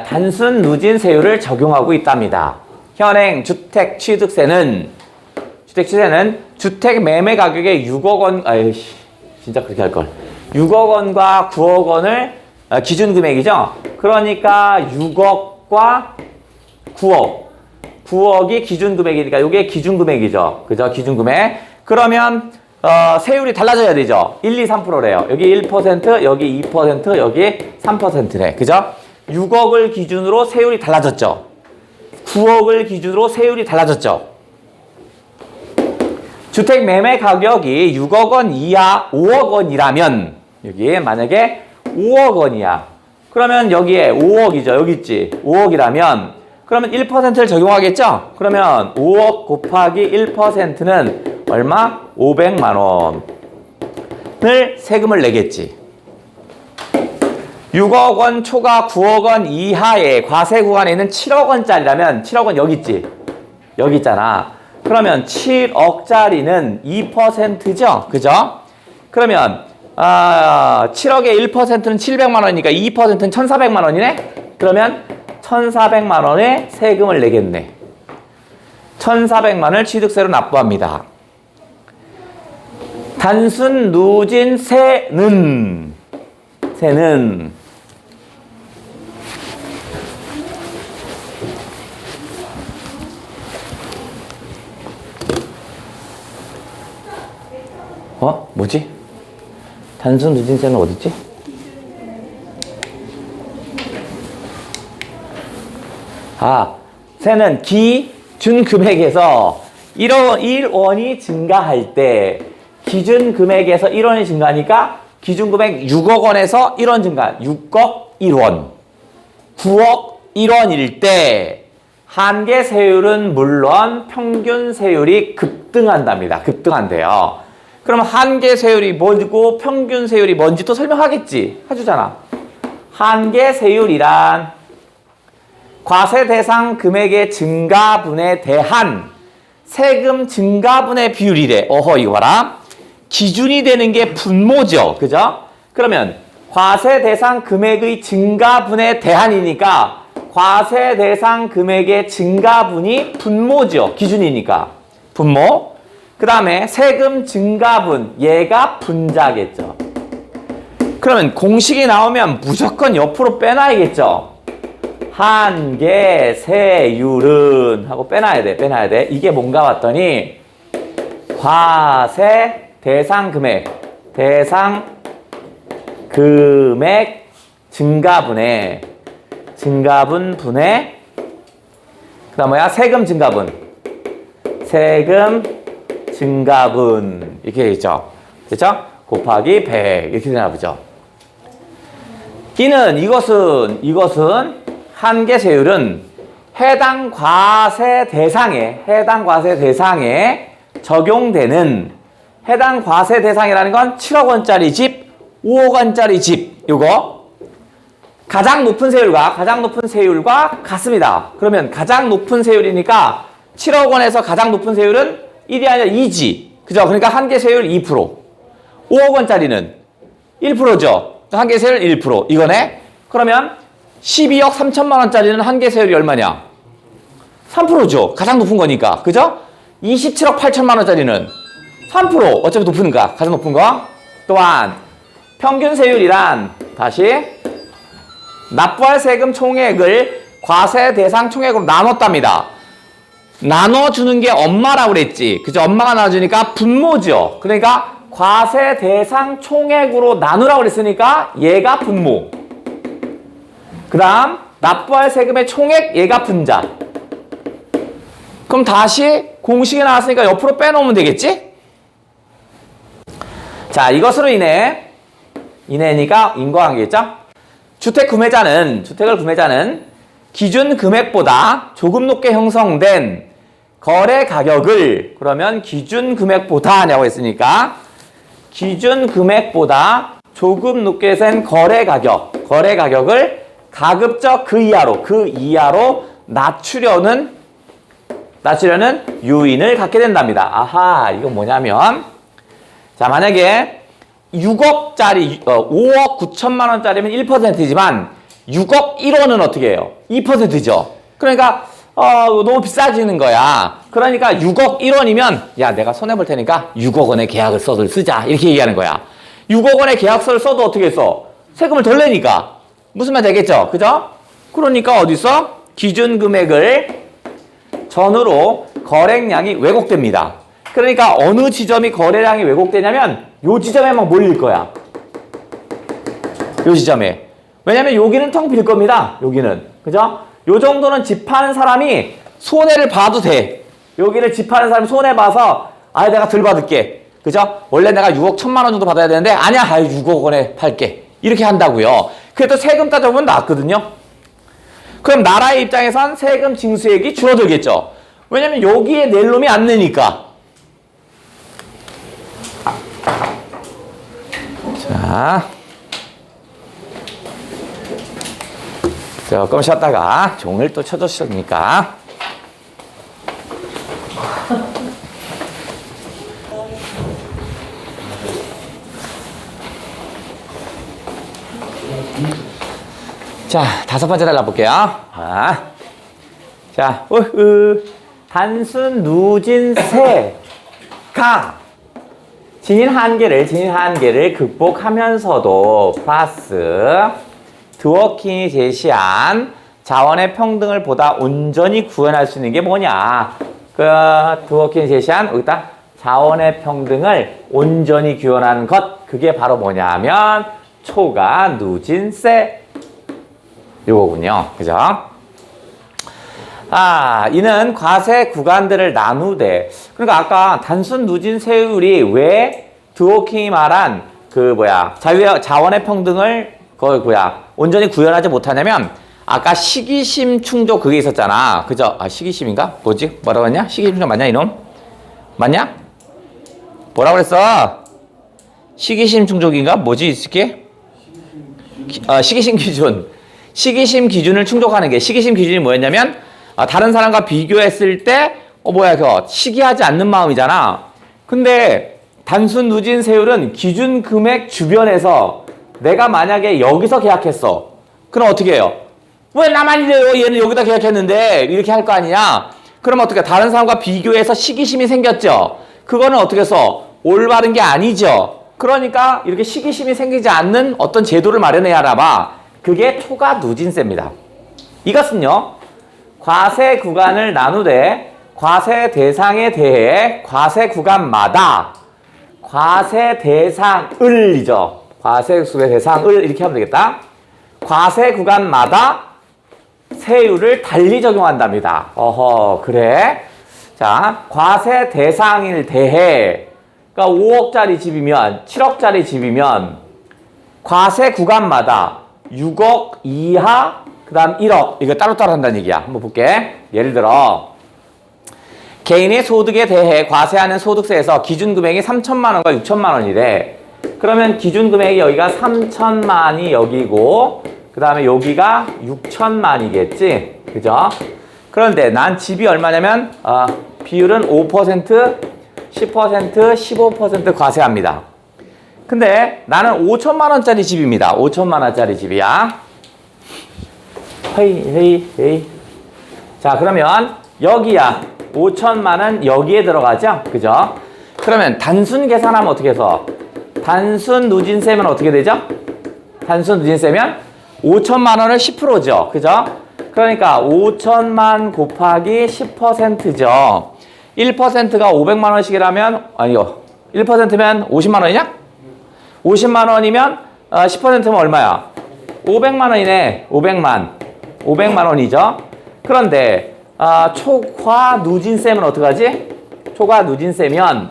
Speaker 1: 단순 누진세율을 적용하고 있답니다. 현행 주택 취득세는 주택 매매 가격의 6억 원, 진짜 그렇게 할 걸. 6억 원과 9억 원을 기준 금액이죠. 그러니까 6억과 9억이 기준 금액이니까 이게 기준 금액이죠. 그죠? 기준 금액. 그러면 세율이 달라져야 되죠. 1, 2, 3%래요. 여기 1%, 여기 2%, 여기 3%래. 그죠? 6억을 기준으로 세율이 달라졌죠. 9억을 기준으로 세율이 달라졌죠. 주택 매매 가격이 6억 원 이하 5억 원이라면 여기에 만약에 5억 원이야. 그러면 여기에 5억이죠. 여기 있지. 5억이라면 그러면 1%를 적용하겠죠? 그러면 5억 곱하기 1%는 얼마? 500만 원을 세금을 내겠지. 6억 원 초과 9억 원 이하의 과세 구간에 있는 7억 원짜리라면 7억 원 여기 있지. 여기 있잖아. 그러면 7억짜리는 2%죠? 그죠? 그러면 7억의 1%는 700만 원이니까 2%는 1,400만 원이네? 그러면 1,400만 원의 세금을 내겠네. 1,400만 원을 취득세로 납부합니다. 단순 누진세는 뭐지? 단순 누진세는 어딨지? 세는 기준 금액에서 1원이 증가할 때 기준 금액에서 1원이 증가하니까 기준 금액 6억 원에서 1원 증가, 6억 1원, 9억 1원일 때 한계 세율은 물론 평균 세율이 급등한답니다. 급등한대요. 그럼 한계 세율이 뭐고 평균 세율이 뭔지 또 설명하겠지. 해주잖아. 한계 세율이란 과세 대상 금액의 증가분에 대한 세금 증가분의 비율이래. 이거 봐라. 기준이 되는 게 분모죠. 그죠? 그러면 과세 대상 금액의 증가분에 대한이니까 과세 대상 금액의 증가분이 분모죠. 기준이니까. 분모. 그 다음에 세금 증가분. 얘가 분자겠죠. 그러면 공식이 나오면 무조건 옆으로 빼놔야겠죠. 한계세율은 하고 빼놔야 돼. 빼놔야 돼. 이게 뭔가 봤더니 과세 대상 금액. 대상 금액 증가분에 증가분 분의 그 다음 뭐야? 세금 증가분. 세금 증가분 이렇게 되겠죠. 그렇죠? 곱하기 100 이렇게 되나 보죠. 이것은 한계세율은 해당 과세 대상에 적용되는 해당 과세 대상이라는 건 7억 원짜리 집, 5억 원짜리 집 요거 가장 높은 세율과 같습니다. 그러면 가장 높은 세율이니까 7억 원에서 가장 높은 세율은 1이 아니라 2지. 그죠? 그러니까 한계세율 2%. 5억 원짜리는 1%죠. 한계세율 1%. 이거네. 그러면 12억 3천만 원짜리는 한계세율이 얼마냐? 3%죠. 가장 높은 거니까. 그죠? 27억 8천만 원짜리는 3%. 어차피 높으니까. 가장 높은 거. 또한 평균 세율이란 다시 납부할 세금 총액을 과세 대상 총액으로 나눴답니다. 나눠주는 게 엄마라고 그랬지. 그죠? 엄마가 나눠주니까 분모죠. 그러니까 과세 대상 총액으로 나누라고 그랬으니까 얘가 분모. 그 다음 납부할 세금의 총액 얘가 분자. 그럼 다시 공식이 나왔으니까 옆으로 빼놓으면 되겠지? 자, 이것으로 인해니까 인과관계겠죠? 주택을 구매자는 기준 금액보다 조금 높게 형성된 거래 가격을 그러면 기준 금액보다라고 했으니까 기준 금액보다 조금 높게 된 거래 가격을 가급적 그 이하로 낮추려는 요인을 갖게 된답니다. 아하, 이건 뭐냐면 자, 만약에 5억 9천만 원짜리면 1%지만 6억 1원은 어떻게 해요? 2%죠. 그러니까 너무 비싸지는 거야. 그러니까 6억 1원이면 야, 내가 손해볼 테니까 6억 원의 계약서를 쓰자. 이렇게 얘기하는 거야. 6억 원의 계약서를 써도 어떻게 써? 세금을 덜 내니까. 무슨 말 되겠죠? 그죠? 그러니까 어디서? 기준 금액을 전후로 거래량이 왜곡됩니다. 그러니까 어느 지점이 거래량이 왜곡되냐면 요 지점에 막 몰릴 거야. 요 지점에. 왜냐면 여기는 텅 빌 겁니다. 여기는. 그죠? 요 정도는 집 파는 사람이 손해를 봐도 돼. 여기를 집 파는 사람이 손해봐서 내가 덜 받을게. 그죠? 원래 내가 6억 1천만 원 정도 받아야 되는데 아니야. 6억 원에 팔게. 이렇게 한다고요. 그래도 세금 따져보면 낫거든요. 그럼 나라의 입장에선 세금 징수액이 줄어들겠죠. 왜냐면 여기에 낼 놈이 안 내니까. 자, 조금 쉬었다가 종을 또 쳐줬으니까 자, 5번째 달라볼게요. 자, 단순 누진세가 진인 한계를 극복하면서도 플러스 드워킹이 제시한 자원의 평등을 보다 온전히 구현할 수 있는 게 뭐냐? 드워킹이 제시한 여기다 자원의 평등을 온전히 구현하는 것, 그게 바로 뭐냐면 초과 누진세 요거군요. 그죠? 이는 과세 구간들을 나누되, 그러니까 아까 단순 누진세율이 왜 드워킹이 말한 자원의 평등을 온전히 구현하지 못하냐면 아까 시기심 충족 그게 있었잖아. 그죠? 시기심인가? 뭐지? 뭐라고 했냐? 시기심 충족 맞냐 이놈? 맞냐? 뭐라고 그랬어? 시기심 충족인가? 뭐지 이게? 시기심 기준. 시기심 기준을 충족하는 게, 시기심 기준이 뭐였냐면 다른 사람과 비교했을 때 그거 시기하지 않는 마음이잖아. 근데 단순 누진세율은 기준 금액 주변에서 내가 만약에 여기서 계약했어. 그럼 어떻게 해요? 왜 나만 이래요? 얘는 여기다 계약했는데 이렇게 할 거 아니냐? 그럼 어떻게 다른 사람과 비교해서 시기심이 생겼죠? 그거는 어떻게 해서 올바른 게 아니죠? 그러니까 이렇게 시기심이 생기지 않는 어떤 제도를 마련해야 하나 봐. 그게 초과 누진세입니다. 이것은요, 과세 구간을 나누되 과세 대상에 대해 과세 구간마다 과세 대상을이죠. 과세 대상을 이렇게 하면 되겠다. 과세 구간마다 세율을 달리 적용한답니다. 어허, 그래? 자, 과세 대상일 대해, 그러니까 5억짜리 집이면, 7억짜리 집이면 과세 구간마다 6억 이하, 그 다음 1억, 이거 따로따로 한다는 얘기야. 한번 볼게. 예를 들어 개인의 소득에 대해 과세하는 소득세에서 기준금액이 3천만 원과 6천만 원이래. 그러면 기준금액이 여기가 3천만이 여기고 그 다음에 여기가 6천만이겠지. 그죠? 그런데 난 집이 얼마냐면 비율은 5%, 10%, 15% 과세합니다. 근데 나는 5천만 원짜리 집입니다. 5천만 원짜리 집이야. 헤이. 자, 그러면 여기야. 5천만 원 여기에 들어가죠? 그죠? 그러면 단순 계산하면 어떻게 해서? 단순 누진세면 어떻게 되죠? 단순 누진세면 5천만 원을 10%죠. 그죠? 그러니까 5천만 곱하기 10%죠. 1%가 500만 원씩이라면, 아니요. 1%면 50만 원이냐? 50만 원이면 10%면 얼마야? 500만 원이네. 500만 원이죠. 그런데 초과 누진세면 어떡하지? 초과 누진세면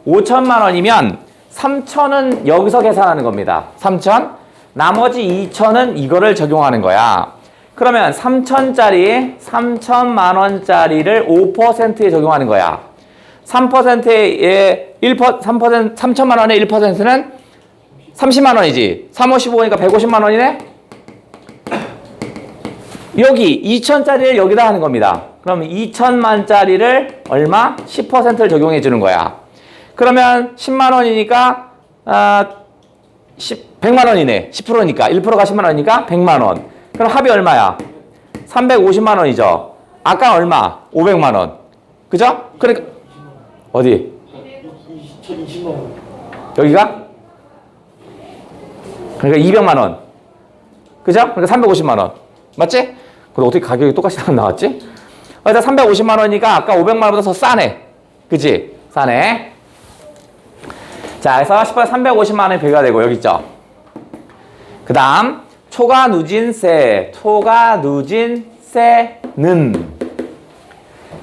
Speaker 1: 5천만 원이면 3천은 여기서 계산하는 겁니다. 3천. 나머지 2천은 이거를 적용하는 거야. 그러면 3천만 원짜리를 5%에 적용하는 거야. 3%에 3천만 원의 1%는 30만 원이지. 3, 5, 15니까 150만 원이네? 여기 2천짜리를 여기다 하는 겁니다. 그럼 2천만짜리를 얼마? 10%를 적용해 주는 거야. 그러면 10만 원이니까 100만 원이네. 10%니까. 1%가 10만 원이니까 100만 원. 그럼 합이 얼마야? 350만 원이죠. 아까 얼마? 500만 원. 그죠? 그러니까 어디? 2020만 원. 여기가? 그러니까 200만 원. 그죠? 그러니까 350만 원. 맞지? 그럼 어떻게 가격이 똑같이 나왔지? 일단 350만 원이니까 아까 500만 원보다 더 싸네. 그치? 싸네. 자, 그래서 10%에 350만 원이 비교가 되고, 여기 있죠? 그 다음, 초과 누진세는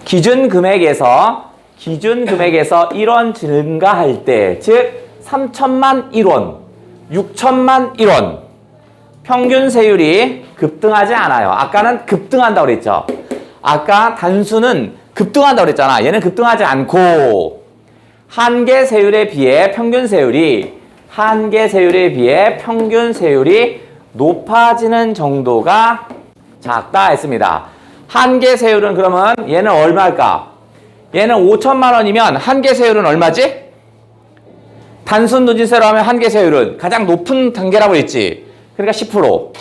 Speaker 1: 기준 금액에서 1원 증가할 때, 즉 3천만 1원, 6천만 1원 평균 세율이 급등하지 않아요. 아까는 급등한다고 그랬죠. 아까 단수는 급등한다고 그랬잖아. 얘는 급등하지 않고 한계 세율에 비해 평균 세율이 높아지는 정도가 작다 했습니다. 한계 세율은 그러면 얘는 얼마일까? 얘는 5천만 원이면 한계 세율은 얼마지? 단순 누진세로 하면 한계 세율은 가장 높은 단계라고 했지. 그러니까 10%.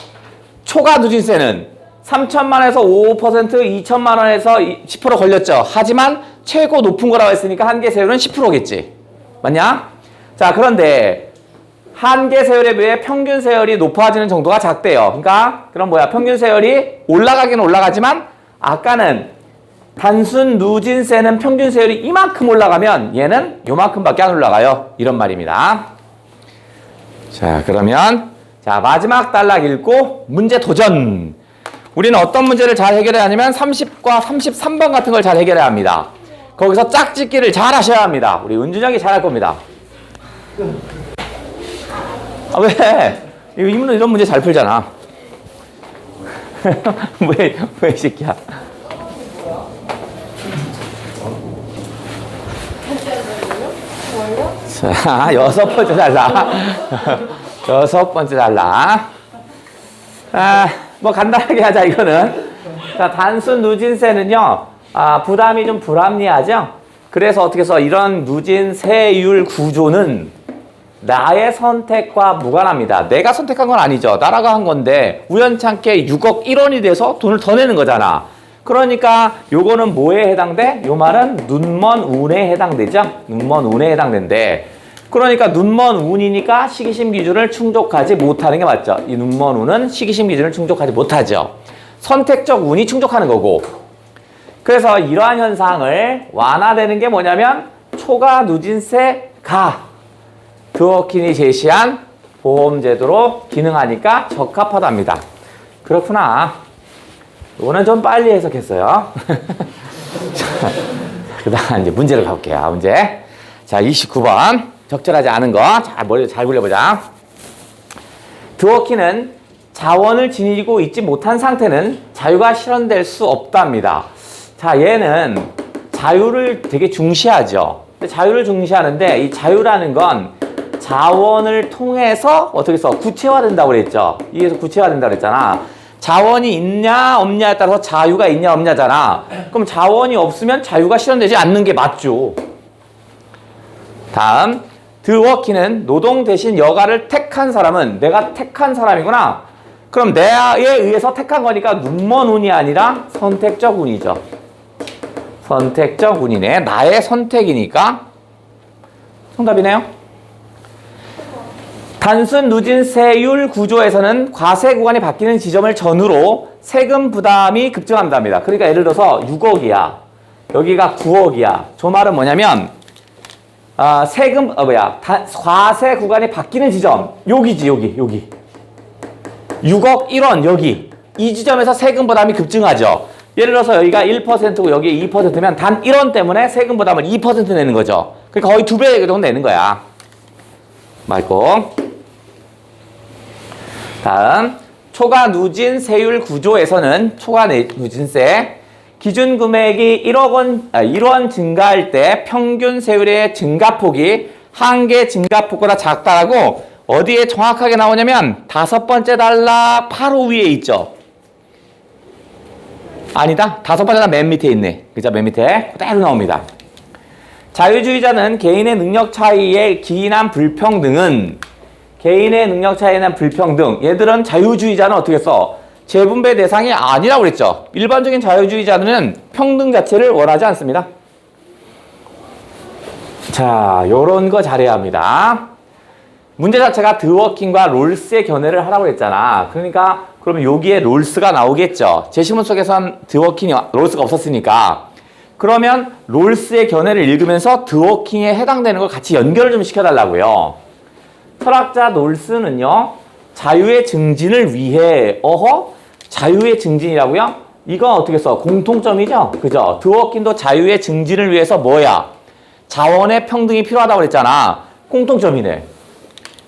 Speaker 1: 초과 누진세는 3천만 원에서 5%, 2천만 원에서 10% 걸렸죠. 하지만 최고 높은 거라고 했으니까 한계 세율은 10%겠지. 맞냐? 자, 그런데 한계 세율에 비해 평균 세율이 높아지는 정도가 작대요. 그러니까 그럼 뭐야? 평균 세율이 올라가긴 올라가지만 아까는 단순 누진세는 평균 세율이 이만큼 올라가면 얘는 요만큼밖에 안 올라가요. 이런 말입니다. 자, 그러면 자, 마지막 단락 읽고 문제 도전. 우리는 어떤 문제를 잘 해결해야 하냐면 30과 33번 같은 걸 잘 해결해야 합니다. 거기서 짝짓기를 잘 하셔야 합니다. 우리 은준형이 잘 할 겁니다. 아, 왜? 이분은 이런 문제 잘 풀잖아. 왜 이 새끼야? 자, 6번째 달라. 6번째 달라. 뭐 간단하게 하자, 이거는. 자, 단순 누진세는요, 부담이 좀 불합리하죠? 그래서 어떻게 해서 이런 누진세율 구조는 나의 선택과 무관합니다. 내가 선택한 건 아니죠. 나라가 한 건데 우연찮게 6억 1원이 돼서 돈을 더 내는 거잖아. 그러니까 요거는 뭐에 해당돼? 요 말은 눈먼 운에 해당되죠. 눈먼 운에 해당된대. 그러니까 눈먼 운이니까 시기심 기준을 충족하지 못하는 게 맞죠. 이 눈먼 운은 시기심 기준을 충족하지 못하죠. 선택적 운이 충족하는 거고. 그래서 이러한 현상을 완화되는 게 뭐냐면 초과 누진세 가 드워킨이 제시한 보험제도로 기능하니까 적합하답니다. 그렇구나. 이거는 좀 빨리 해석했어요. 그 다음 이제 문제를 가볼게요. 문제. 자, 29번. 적절하지 않은 거. 자, 머리 잘 굴려보자. 드워킨은 자원을 지니고 있지 못한 상태는 자유가 실현될 수 없답니다. 자, 얘는 자유를 되게 중시하죠. 자유를 중시하는데 이 자유라는 건 자원을 통해서 어떻게 써? 구체화된다고 그랬죠. 이에서 구체화된다고 그랬잖아. 자원이 있냐 없냐에 따라서 자유가 있냐 없냐잖아. 그럼 자원이 없으면 자유가 실현되지 않는 게 맞죠. 다음, 드워킨은 노동 대신 여가를 택한 사람은 내가 택한 사람이구나. 그럼 내에 의해서 택한 거니까 눈먼 운이 아니라 선택적 운이죠. 선택적 운이네. 나의 선택이니까 정답이네요. 단순 누진세율 구조에서는 과세 구간이 바뀌는 지점을 전후로 세금 부담이 급증한답니다. 그러니까 예를 들어서 6억이야. 여기가 9억이야. 저 말은 뭐냐면 과세 구간이 바뀌는 지점. 여기지, 여기. 6억 1원 여기. 이 지점에서 세금 부담이 급증하죠. 예를 들어서 여기가 1%고 여기 2%면 단 1원 때문에 세금 부담을 2% 내는 거죠. 그러니까 거의 2배 정도 내는 거야. 말고. 다음, 초과 누진세율 구조에서는 초과 누진세 기준 금액이 1원 증가할 때 평균 세율의 증가폭이 한계 증가폭보다 작다라고 어디에 정확하게 나오냐면 5번째 단락 바로 위에 있죠. 아니다. 5번째 단락 맨 밑에 있네. 그죠? 맨 밑에 그대로 나옵니다. 자유주의자는 개인의 능력 차이에 기인한 불평등은 개인의 능력 차이에 대한 불평등. 얘들은 자유주의자는 어떻게 써? 재분배 대상이 아니라고 그랬죠. 일반적인 자유주의자들은 평등 자체를 원하지 않습니다. 자, 요런 거 잘해야 합니다. 문제 자체가 드워킨과 롤스의 견해를 하라고 했잖아. 그러니까 그러면 여기에 롤스가 나오겠죠. 제시문 속에선 드워킨이 롤스가 없었으니까. 그러면 롤스의 견해를 읽으면서 드워킹에 해당되는 걸 같이 연결을 좀 시켜달라고요. 철학자 롤스는요. 자유의 증진을 위해 자유의 증진이라고요? 이건 어떻게 써? 공통점이죠? 그죠? 드워킨도 자유의 증진을 위해서 뭐야? 자원의 평등이 필요하다고 그랬잖아. 공통점이네.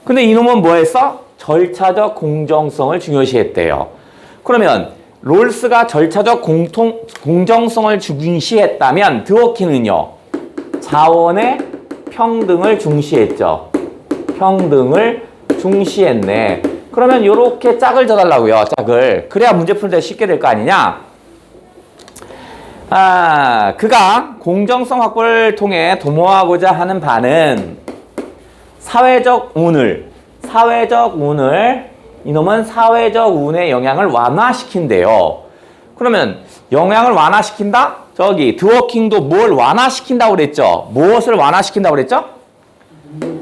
Speaker 1: 근데 이놈은 뭐 했어? 절차적 공정성을 중요시했대요. 그러면 롤스가 절차적 공정성을 중시했다면 드워킨은요. 자원의 평등을 중시했죠. 평등을 중시했네. 그러면 이렇게 짝을 져달라고요. 짝을. 그래야 문제 푸는 데 쉽게 될 거 아니냐? 그가 공정성 확보를 통해 도모하고자 하는 바는 사회적 운을 이놈은 사회적 운의 영향을 완화시킨대요. 그러면 영향을 완화시킨다? 저기 드워킹도 뭘 완화시킨다고 그랬죠? 무엇을 완화시킨다고 그랬죠?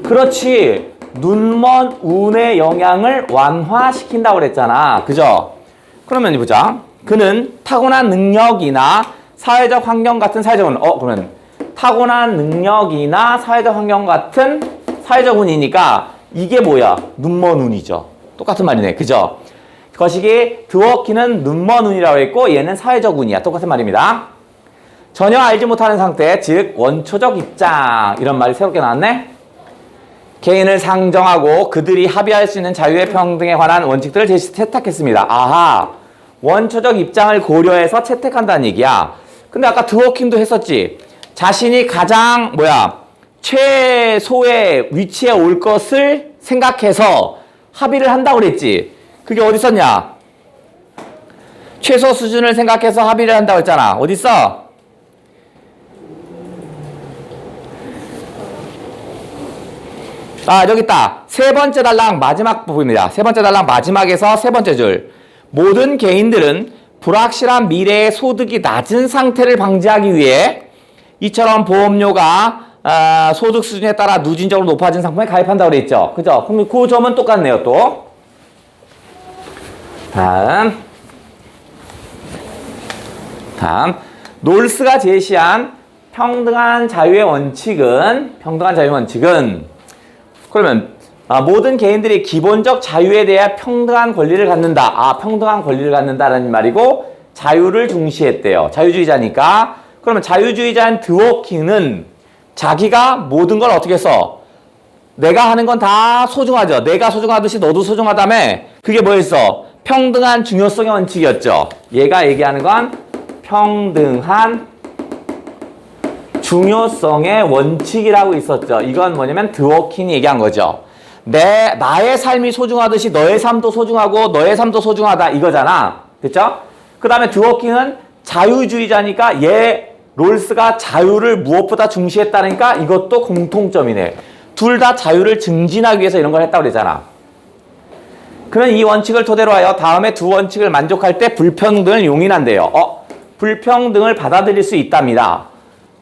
Speaker 1: 그렇지. 눈먼 운의 영향을 완화시킨다고 그랬잖아. 그죠? 그러면 보자. 그는 타고난 능력이나 사회적 환경 같은 사회적 운. 그러면 타고난 능력이나 사회적 환경 같은 사회적 운이니까 이게 뭐야? 눈먼 운이죠. 똑같은 말이네. 그죠? 거시기 드워킨은 눈먼 운이라고 했고 얘는 사회적 운이야. 똑같은 말입니다. 전혀 알지 못하는 상태, 즉 원초적 입장. 이런 말이 새롭게 나왔네. 개인을 상정하고 그들이 합의할 수 있는 자유의 평등에 관한 원칙들을 채택했습니다. 아하, 원초적 입장을 고려해서 채택한다는 얘기야. 근데 아까 드워킹도 했었지. 자신이 가장 최소의 위치에 올 것을 생각해서 합의를 한다고 그랬지. 그게 어디 있었냐? 최소 수준을 생각해서 합의를 한다고 했잖아. 어디 있어? 여기 있다. 세 번째 달랑 마지막 부분입니다. 세 번째 달랑 마지막에서 세 번째 줄. 모든 개인들은 불확실한 미래의 소득이 낮은 상태를 방지하기 위해 이처럼 보험료가 소득 수준에 따라 누진적으로 높아진 상품에 가입한다고 그랬죠. 그죠? 그럼 그 점은 똑같네요, 또. 다음. 놀스가 제시한 평등한 자유의 원칙은 그러면 모든 개인들이 기본적 자유에 대해 평등한 권리를 갖는다. 평등한 권리를 갖는다라는 말이고 자유를 중시했대요. 자유주의자니까. 그러면 자유주의자인 드워킹은 자기가 모든 걸 어떻게 써? 내가 하는 건 다 소중하죠. 내가 소중하듯이 너도 소중하다며. 그게 뭐였어? 평등한 중요성의 원칙이었죠. 얘가 얘기하는 건 평등한 중요성의 원칙이라고 있었죠. 이건 뭐냐면 드워킹이 얘기한 거죠. 나의 삶이 소중하듯이 너의 삶도 소중하고 너의 삶도 소중하다 이거잖아. 그쵸? 그 다음에 드워킹은 자유주의자니까 롤스가 자유를 무엇보다 중시했다니까 이것도 공통점이네. 둘 다 자유를 증진하기 위해서 이런 걸 했다고 그랬잖아. 그는 이 원칙을 토대로 하여 다음에 두 원칙을 만족할 때 불평등을 용인한대요. 불평등을 받아들일 수 있답니다.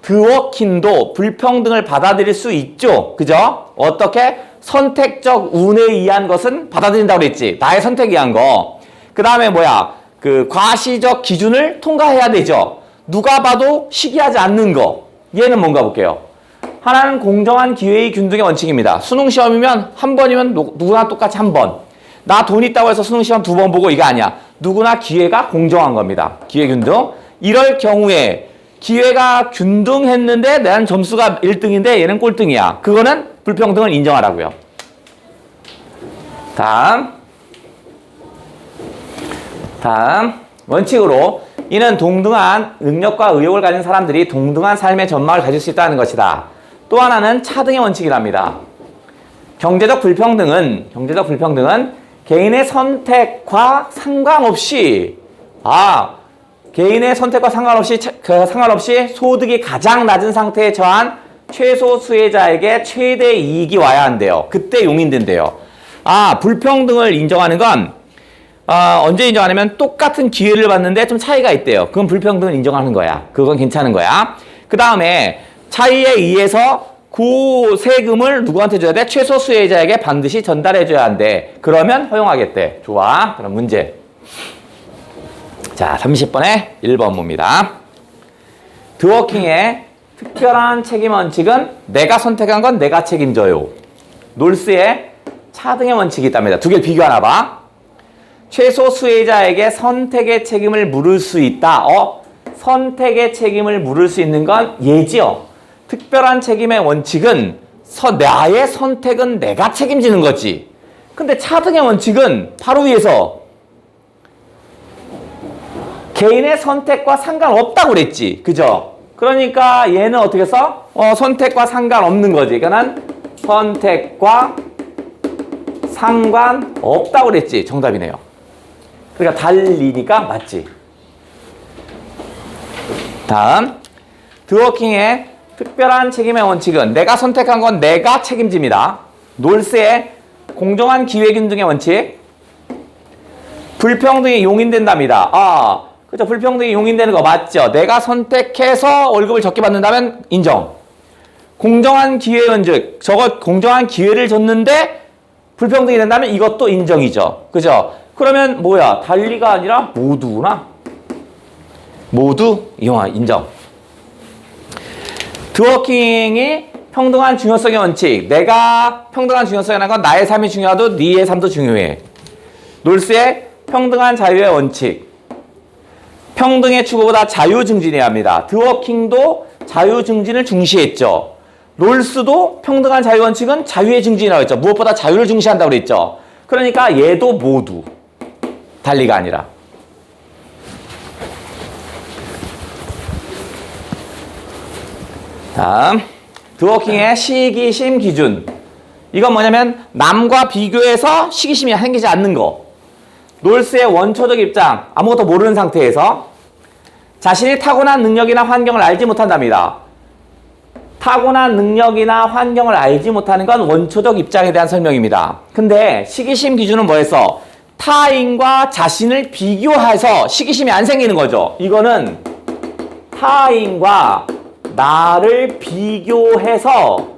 Speaker 1: 드워킹도 불평등을 받아들일 수 있죠. 그죠? 어떻게? 선택적 운에 의한 것은 받아들인다고 그랬지. 나의 선택에 의한 거. 그 다음에 과시적 기준을 통과해야 되죠. 누가 봐도 시기하지 않는 거. 얘는 뭔가 볼게요. 하나는 공정한 기회의 균등의 원칙입니다. 수능 시험이면 한 번이면 누구나 똑같이 한 번. 나 돈 있다고 해서 수능 시험 두 번 보고 이거 아니야. 누구나 기회가 공정한 겁니다. 기회 균등. 이럴 경우에 기회가 균등했는데 나는 점수가 1등인데 얘는 꼴등이야. 그거는 불평등을 인정하라고요. 다음 원칙으로 이는 동등한 능력과 의욕을 가진 사람들이 동등한 삶의 전망을 가질 수 있다는 것이다. 또 하나는 차등의 원칙이랍니다. 경제적 불평등은 개인의 선택과 상관없이 상관없이 소득이 가장 낮은 상태에 처한 최소 수혜자에게 최대 이익이 와야 한대요. 그때 용인된대요. 불평등을 인정하는 건 언제 인정하냐면 똑같은 기회를 받는데 좀 차이가 있대요. 그건 불평등을 인정하는 거야. 그건 괜찮은 거야. 그 다음에 차이에 의해서 그 세금을 누구한테 줘야 돼? 최소 수혜자에게 반드시 전달해 줘야 한대. 그러면 허용하겠대. 좋아. 그럼 문제. 자, 30번에 1번 봅니다. 드워킹의 특별한 책임 원칙은 내가 선택한 건 내가 책임져요. 놀스의 차등의 원칙이 있답니다. 두 개를 비교하나 봐. 최소 수혜자에게 선택의 책임을 물을 수 있다. 선택의 책임을 물을 수 있는 건 얘지요. 특별한 책임의 원칙은 나의 선택은 내가 책임지는 거지. 근데 차등의 원칙은 바로 위에서 개인의 선택과 상관없다고 그랬지. 그죠? 그러니까 얘는 어떻게 써? 선택과 상관없는 거지. 그러니까 선택과 상관없다고 그랬지. 정답이네요. 그러니까 달리니까 맞지. 다음. 드워킹의 특별한 책임의 원칙은 내가 선택한 건 내가 책임집니다. 놀스의 공정한 기회균등의 원칙. 불평등이 용인된답니다. 그죠? 불평등이 용인되는 거 맞죠? 내가 선택해서 월급을 적게 받는다면 인정. 공정한 기회 원칙. 저거 공정한 기회를 줬는데 불평등이 된다면 이것도 인정이죠. 그죠? 그러면 뭐야? 달리가 아니라 모두구나. 모두 인정. 드워킹이 평등한 중요성의 원칙. 내가 평등한 중요성이라는 건 나의 삶이 중요하도 네의 삶도 중요해. 놀스의 평등한 자유의 원칙. 평등의 추구보다 자유 증진해야 합니다. 드워킹도 자유 증진을 중시했죠. 롤스도 평등한 자유 원칙은 자유의 증진이라고 했죠. 무엇보다 자유를 중시한다고 그랬죠. 그러니까 얘도 모두. 달리가 아니라. 다음. 드워킹의 시기심 기준. 이건 뭐냐면 남과 비교해서 시기심이 생기지 않는 거. 놀스의 원초적 입장. 아무것도 모르는 상태에서 자신이 타고난 능력이나 환경을 알지 못한답니다. 타고난 능력이나 환경을 알지 못하는 건 원초적 입장에 대한 설명입니다. 근데 시기심 기준은 뭐였어? 타인과 자신을 비교해서 시기심이 안 생기는 거죠. 이거는 타인과 나를 비교해서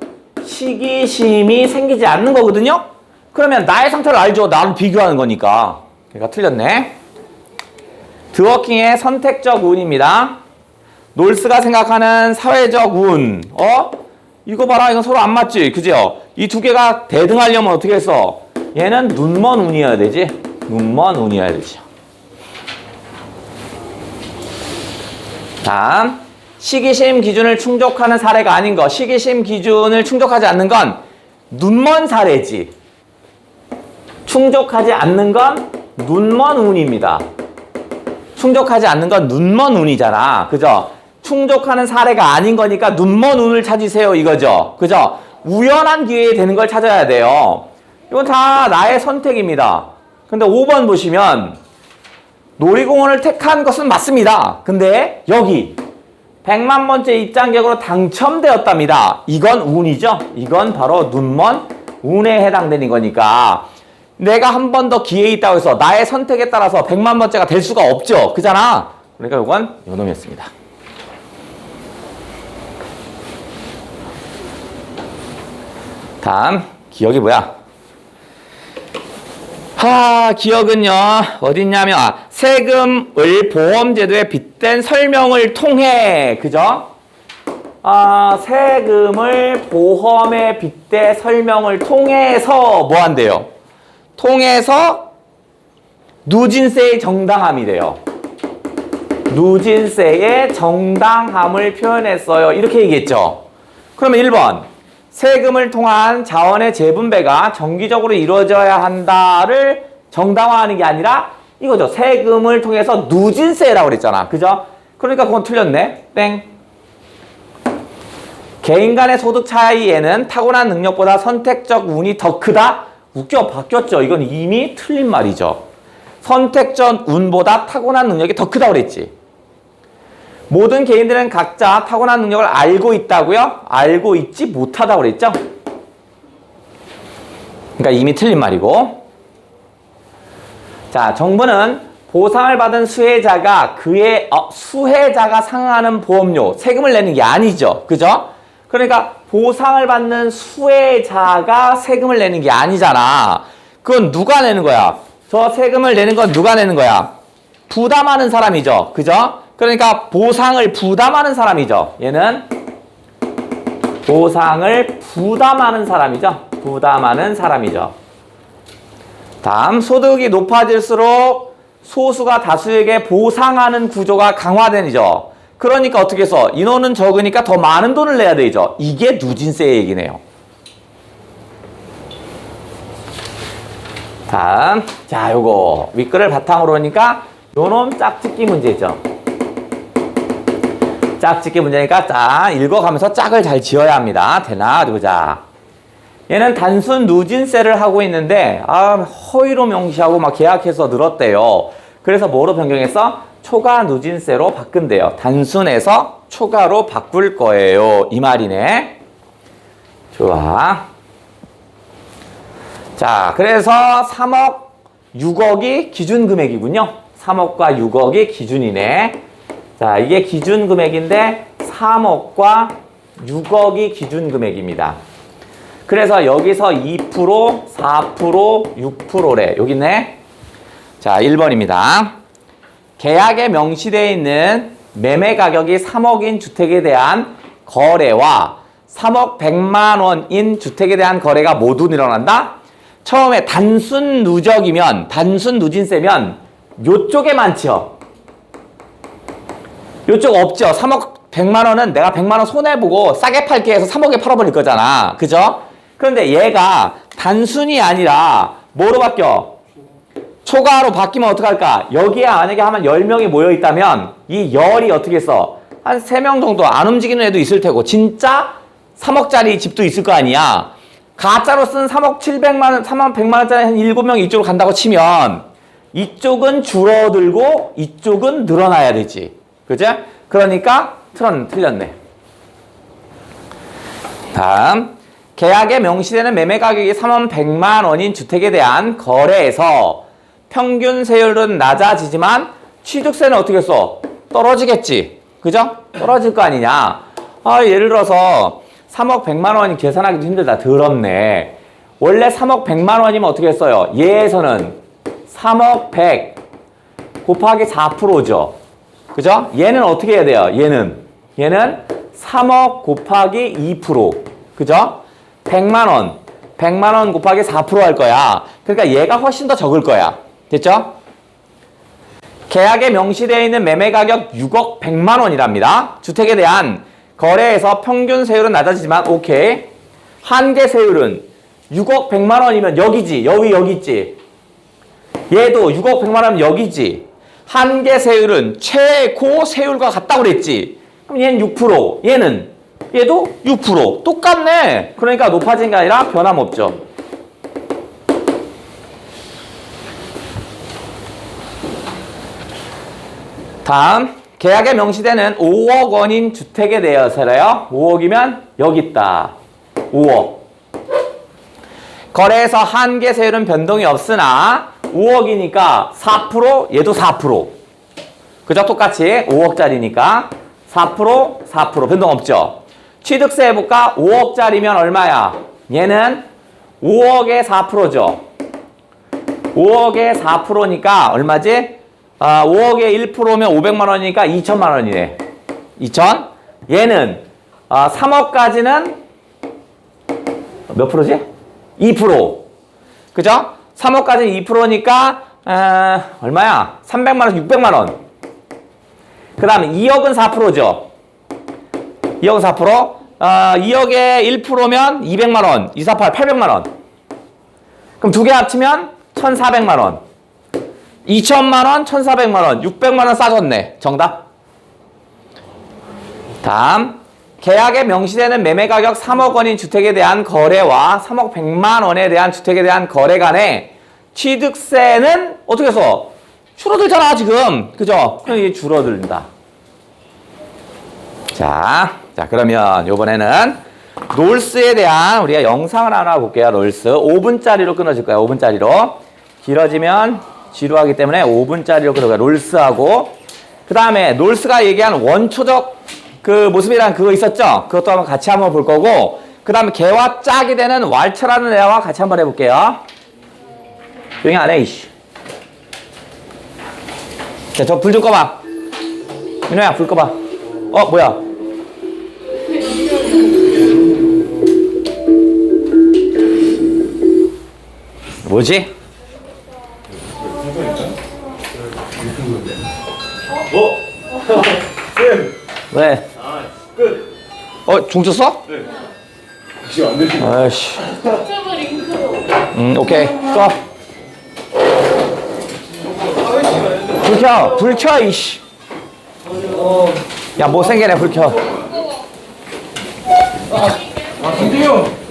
Speaker 1: 시기심이 생기지 않는 거거든요. 그러면 나의 상태를 알죠. 나를 비교하는 거니까. 그러니까 틀렸네. 드워킹의 선택적 운입니다. 놀스가 생각하는 사회적 운. 이거 봐라. 이건 서로 안 맞지. 그죠? 이 두 개가 대등하려면 어떻게 했어? 얘는 눈먼 운이어야 되지. 눈먼 운이어야 되죠. 다음. 시기심 기준을 충족하는 사례가 아닌 거. 시기심 기준을 충족하지 않는 건 눈먼 사례지. 충족하지 않는 건 눈먼 운입니다. 충족하지 않는 건 눈먼 운이잖아. 그죠? 충족하는 사례가 아닌 거니까 눈먼 운을 찾으세요. 이거죠. 그죠? 우연한 기회에 되는 걸 찾아야 돼요. 이건 다 나의 선택입니다. 근데 5번 보시면 놀이공원을 택한 것은 맞습니다. 근데 여기 100만 번째 입장 객으로 당첨되었답니다. 이건 운이죠. 이건 바로 눈먼 운에 해당되는 거니까 내가 한 번 더 기회 있다고 해서 나의 선택에 따라서 100만 번째가 될 수가 없죠. 그잖아. 그러니까 이건 요놈이었습니다. 다음 기억이 뭐야? 기억은요 어딨냐면 세금을 보험제도에 빗댄 설명을 통해 그죠? 세금을 보험에 빗대 설명을 통해서 뭐 한대요? 통해서 누진세의 정당함이 돼요. 누진세의 정당함을 표현했어요. 이렇게 얘기했죠. 그러면 1번 세금을 통한 자원의 재분배가 정기적으로 이루어져야 한다를 정당화하는 게 아니라 이거죠. 세금을 통해서 누진세라고 그랬잖아. 그죠? 그러니까 그건 틀렸네. 땡. 개인 간의 소득 차이에는 타고난 능력보다 선택적 운이 더 크다? 웃겨 바뀌었죠. 이건 이미 틀린 말이죠. 선택적 운보다 타고난 능력이 더 크다고 그랬지. 모든 개인들은 각자 타고난 능력을 알고 있다고요? 알고 있지 못하다고 그랬죠? 그러니까 이미 틀린 말이고. 자, 정부는 보상을 받은 수혜자가 그의 수혜자가 상환하는 보험료, 세금을 내는 게 아니죠. 그죠? 그러니까 보상을 받는 수혜자가 세금을 내는 게 아니잖아. 그건 누가 내는 거야? 저 세금을 내는 건 누가 내는 거야? 부담하는 사람이죠. 그죠? 그러니까 보상을 부담하는 사람이죠. 얘는 보상을 부담하는 사람이죠. 부담하는 사람이죠. 다음, 소득이 높아질수록 소수가 다수에게 보상하는 구조가 강화되죠. 그러니까 어떻게 해서 인원은 적으니까 더 많은 돈을 내야 되죠. 이게 누진세의 얘기네요. 다음, 자, 요거 윗글을 바탕으로 하니까 요놈 짝짓기 문제죠. 짝짓기 문제니까 짝 읽어가면서 짝을 잘 지어야 합니다. 되나? 어디 보자. 얘는 단순 누진세를 하고 있는데 허위로 명시하고 막 계약해서 늘었대요. 그래서 뭐로 변경해서 초과 누진세로 바꾼대요. 단순해서 초과로 바꿀 거예요. 이 말이네. 좋아. 자, 그래서 3억 6억이 기준 금액이군요. 3억과 6억이 기준이네. 자, 이게 기준 금액인데 3억과 6억이 기준 금액입니다. 그래서 여기서 2%, 4%, 6%래. 여기 있네. 자, 1번입니다. 계약에 명시되어 있는 매매 가격이 3억인 주택에 대한 거래와 3억 100만 원인 주택에 대한 거래가 모두 일어난다? 처음에 단순 누적이면, 단순 누진세면 요쪽에 많죠. 요쪽 없죠. 3억 100만 원은 내가 100만 원 손해보고 싸게 팔게 해서 3억에 팔아버릴 거잖아. 그죠? 그런데 얘가 단순이 아니라 뭐로 바뀌어? 초과로 바뀌면 어떡할까? 여기에 만약에 한 10명이 모여있다면 이 열이 어떻게 했어? 한 3명 정도 안 움직이는 애도 있을 테고 진짜 3억짜리 집도 있을 거 아니야. 가짜로 쓴 3억 700만 원, 3억 100만 원짜리 한 7명 이쪽으로 간다고 치면 이쪽은 줄어들고 이쪽은 늘어나야 되지. 그죠? 그러니까 틀렸네. 다음. 계약에 명시되는 매매 가격이 3억 100만 원인 주택에 대한 거래에서 평균 세율은 낮아지지만 취득세는 어떻게 써? 떨어지겠지. 그죠? 떨어질 거 아니냐. 예를 들어서 3억 100만 원이 계산하기도 힘들다. 더럽네. 원래 3억 100만 원이면 어떻게 했어요? 얘에서는 3억 100 곱하기 4%죠. 그죠? 얘는 어떻게 해야 돼요? 얘는 3억 곱하기 2%. 그죠? 100만 원 곱하기 4% 할 거야. 그러니까 얘가 훨씬 더 적을 거야. 됐죠? 계약에 명시되어 있는 매매 가격 6억 100만 원이랍니다. 주택에 대한 거래에서 평균 세율은 낮아지지만 오케이. 한계 세율은 6억 100만 원이면 여기지. 여기 있지. 얘도 6억 100만 원이면 여기지. 한계 세율은 최고 세율과 같다고 그랬지. 그럼 얘는 6%. 얘도 6%. 똑같네. 그러니까 높아진 게 아니라 변함없죠. 다음. 계약에 명시되는 5억 원인 주택에 대해서래요. 5억이면 여기 있다. 5억. 거래에서 한계 세율은 변동이 없으나 5억이니까 4%, 얘도 4%. 그죠? 똑같이 5억짜리니까 4% 변동 없죠. 취득세 해볼까? 5억짜리면 얼마야? 얘는 5억에 4%죠. 5억에 4%니까 얼마지? 5억에 1%면 500만 원이니까 2천만 원이네. 2천. 얘는 3억까지는 몇 프로지? 2%. 그죠? 3억까지는 2%니까 얼마야? 300만 원, 600만 원. 그 다음에 2억은 4%죠. 2억은 4%. 2억에 1%면 200만 원. 248, 800만 원. 그럼 두 개 합치면 1,400만 원. 2천만 원, 1,400만 원. 600만 원 싸졌네. 정답. 다음. 계약에 명시되는 매매 가격 3억 원인 주택에 대한 거래와 3억 100만 원에 대한 주택에 대한 거래 간에 취득세는 어떻게 써? 줄어들잖아, 지금. 그죠? 그럼 이게 줄어든다. 자, 그러면 이번에는 롤스에 대한 우리가 영상을 하나 볼게요. 롤스. 5분짜리로 끊어질 거야. 5분짜리로. 길어지면 지루하기 때문에 5분짜리로 끊어요. 롤스하고. 그 다음에 롤스가 얘기한 원초적 그 모습이란 그거 있었죠? 그것도 한번 같이 한번 볼 거고. 그 다음에 개와 짝이 되는 왈츠라는 애와 같이 한번 해볼게요. 조용히 안 해, 이씨. 자, 저 불 좀 꺼봐. 민호야, 불 꺼봐. 뭐야? 뭐지?
Speaker 2: 쌤!
Speaker 1: 왜?
Speaker 2: 끝!
Speaker 1: 중 쳤어?
Speaker 2: 네. 지금 안 되시네.
Speaker 1: 아이씨. 오케이. 꺼. 불 켜, 이씨. 야, 못생겨네, 불 켜.
Speaker 2: 김태경!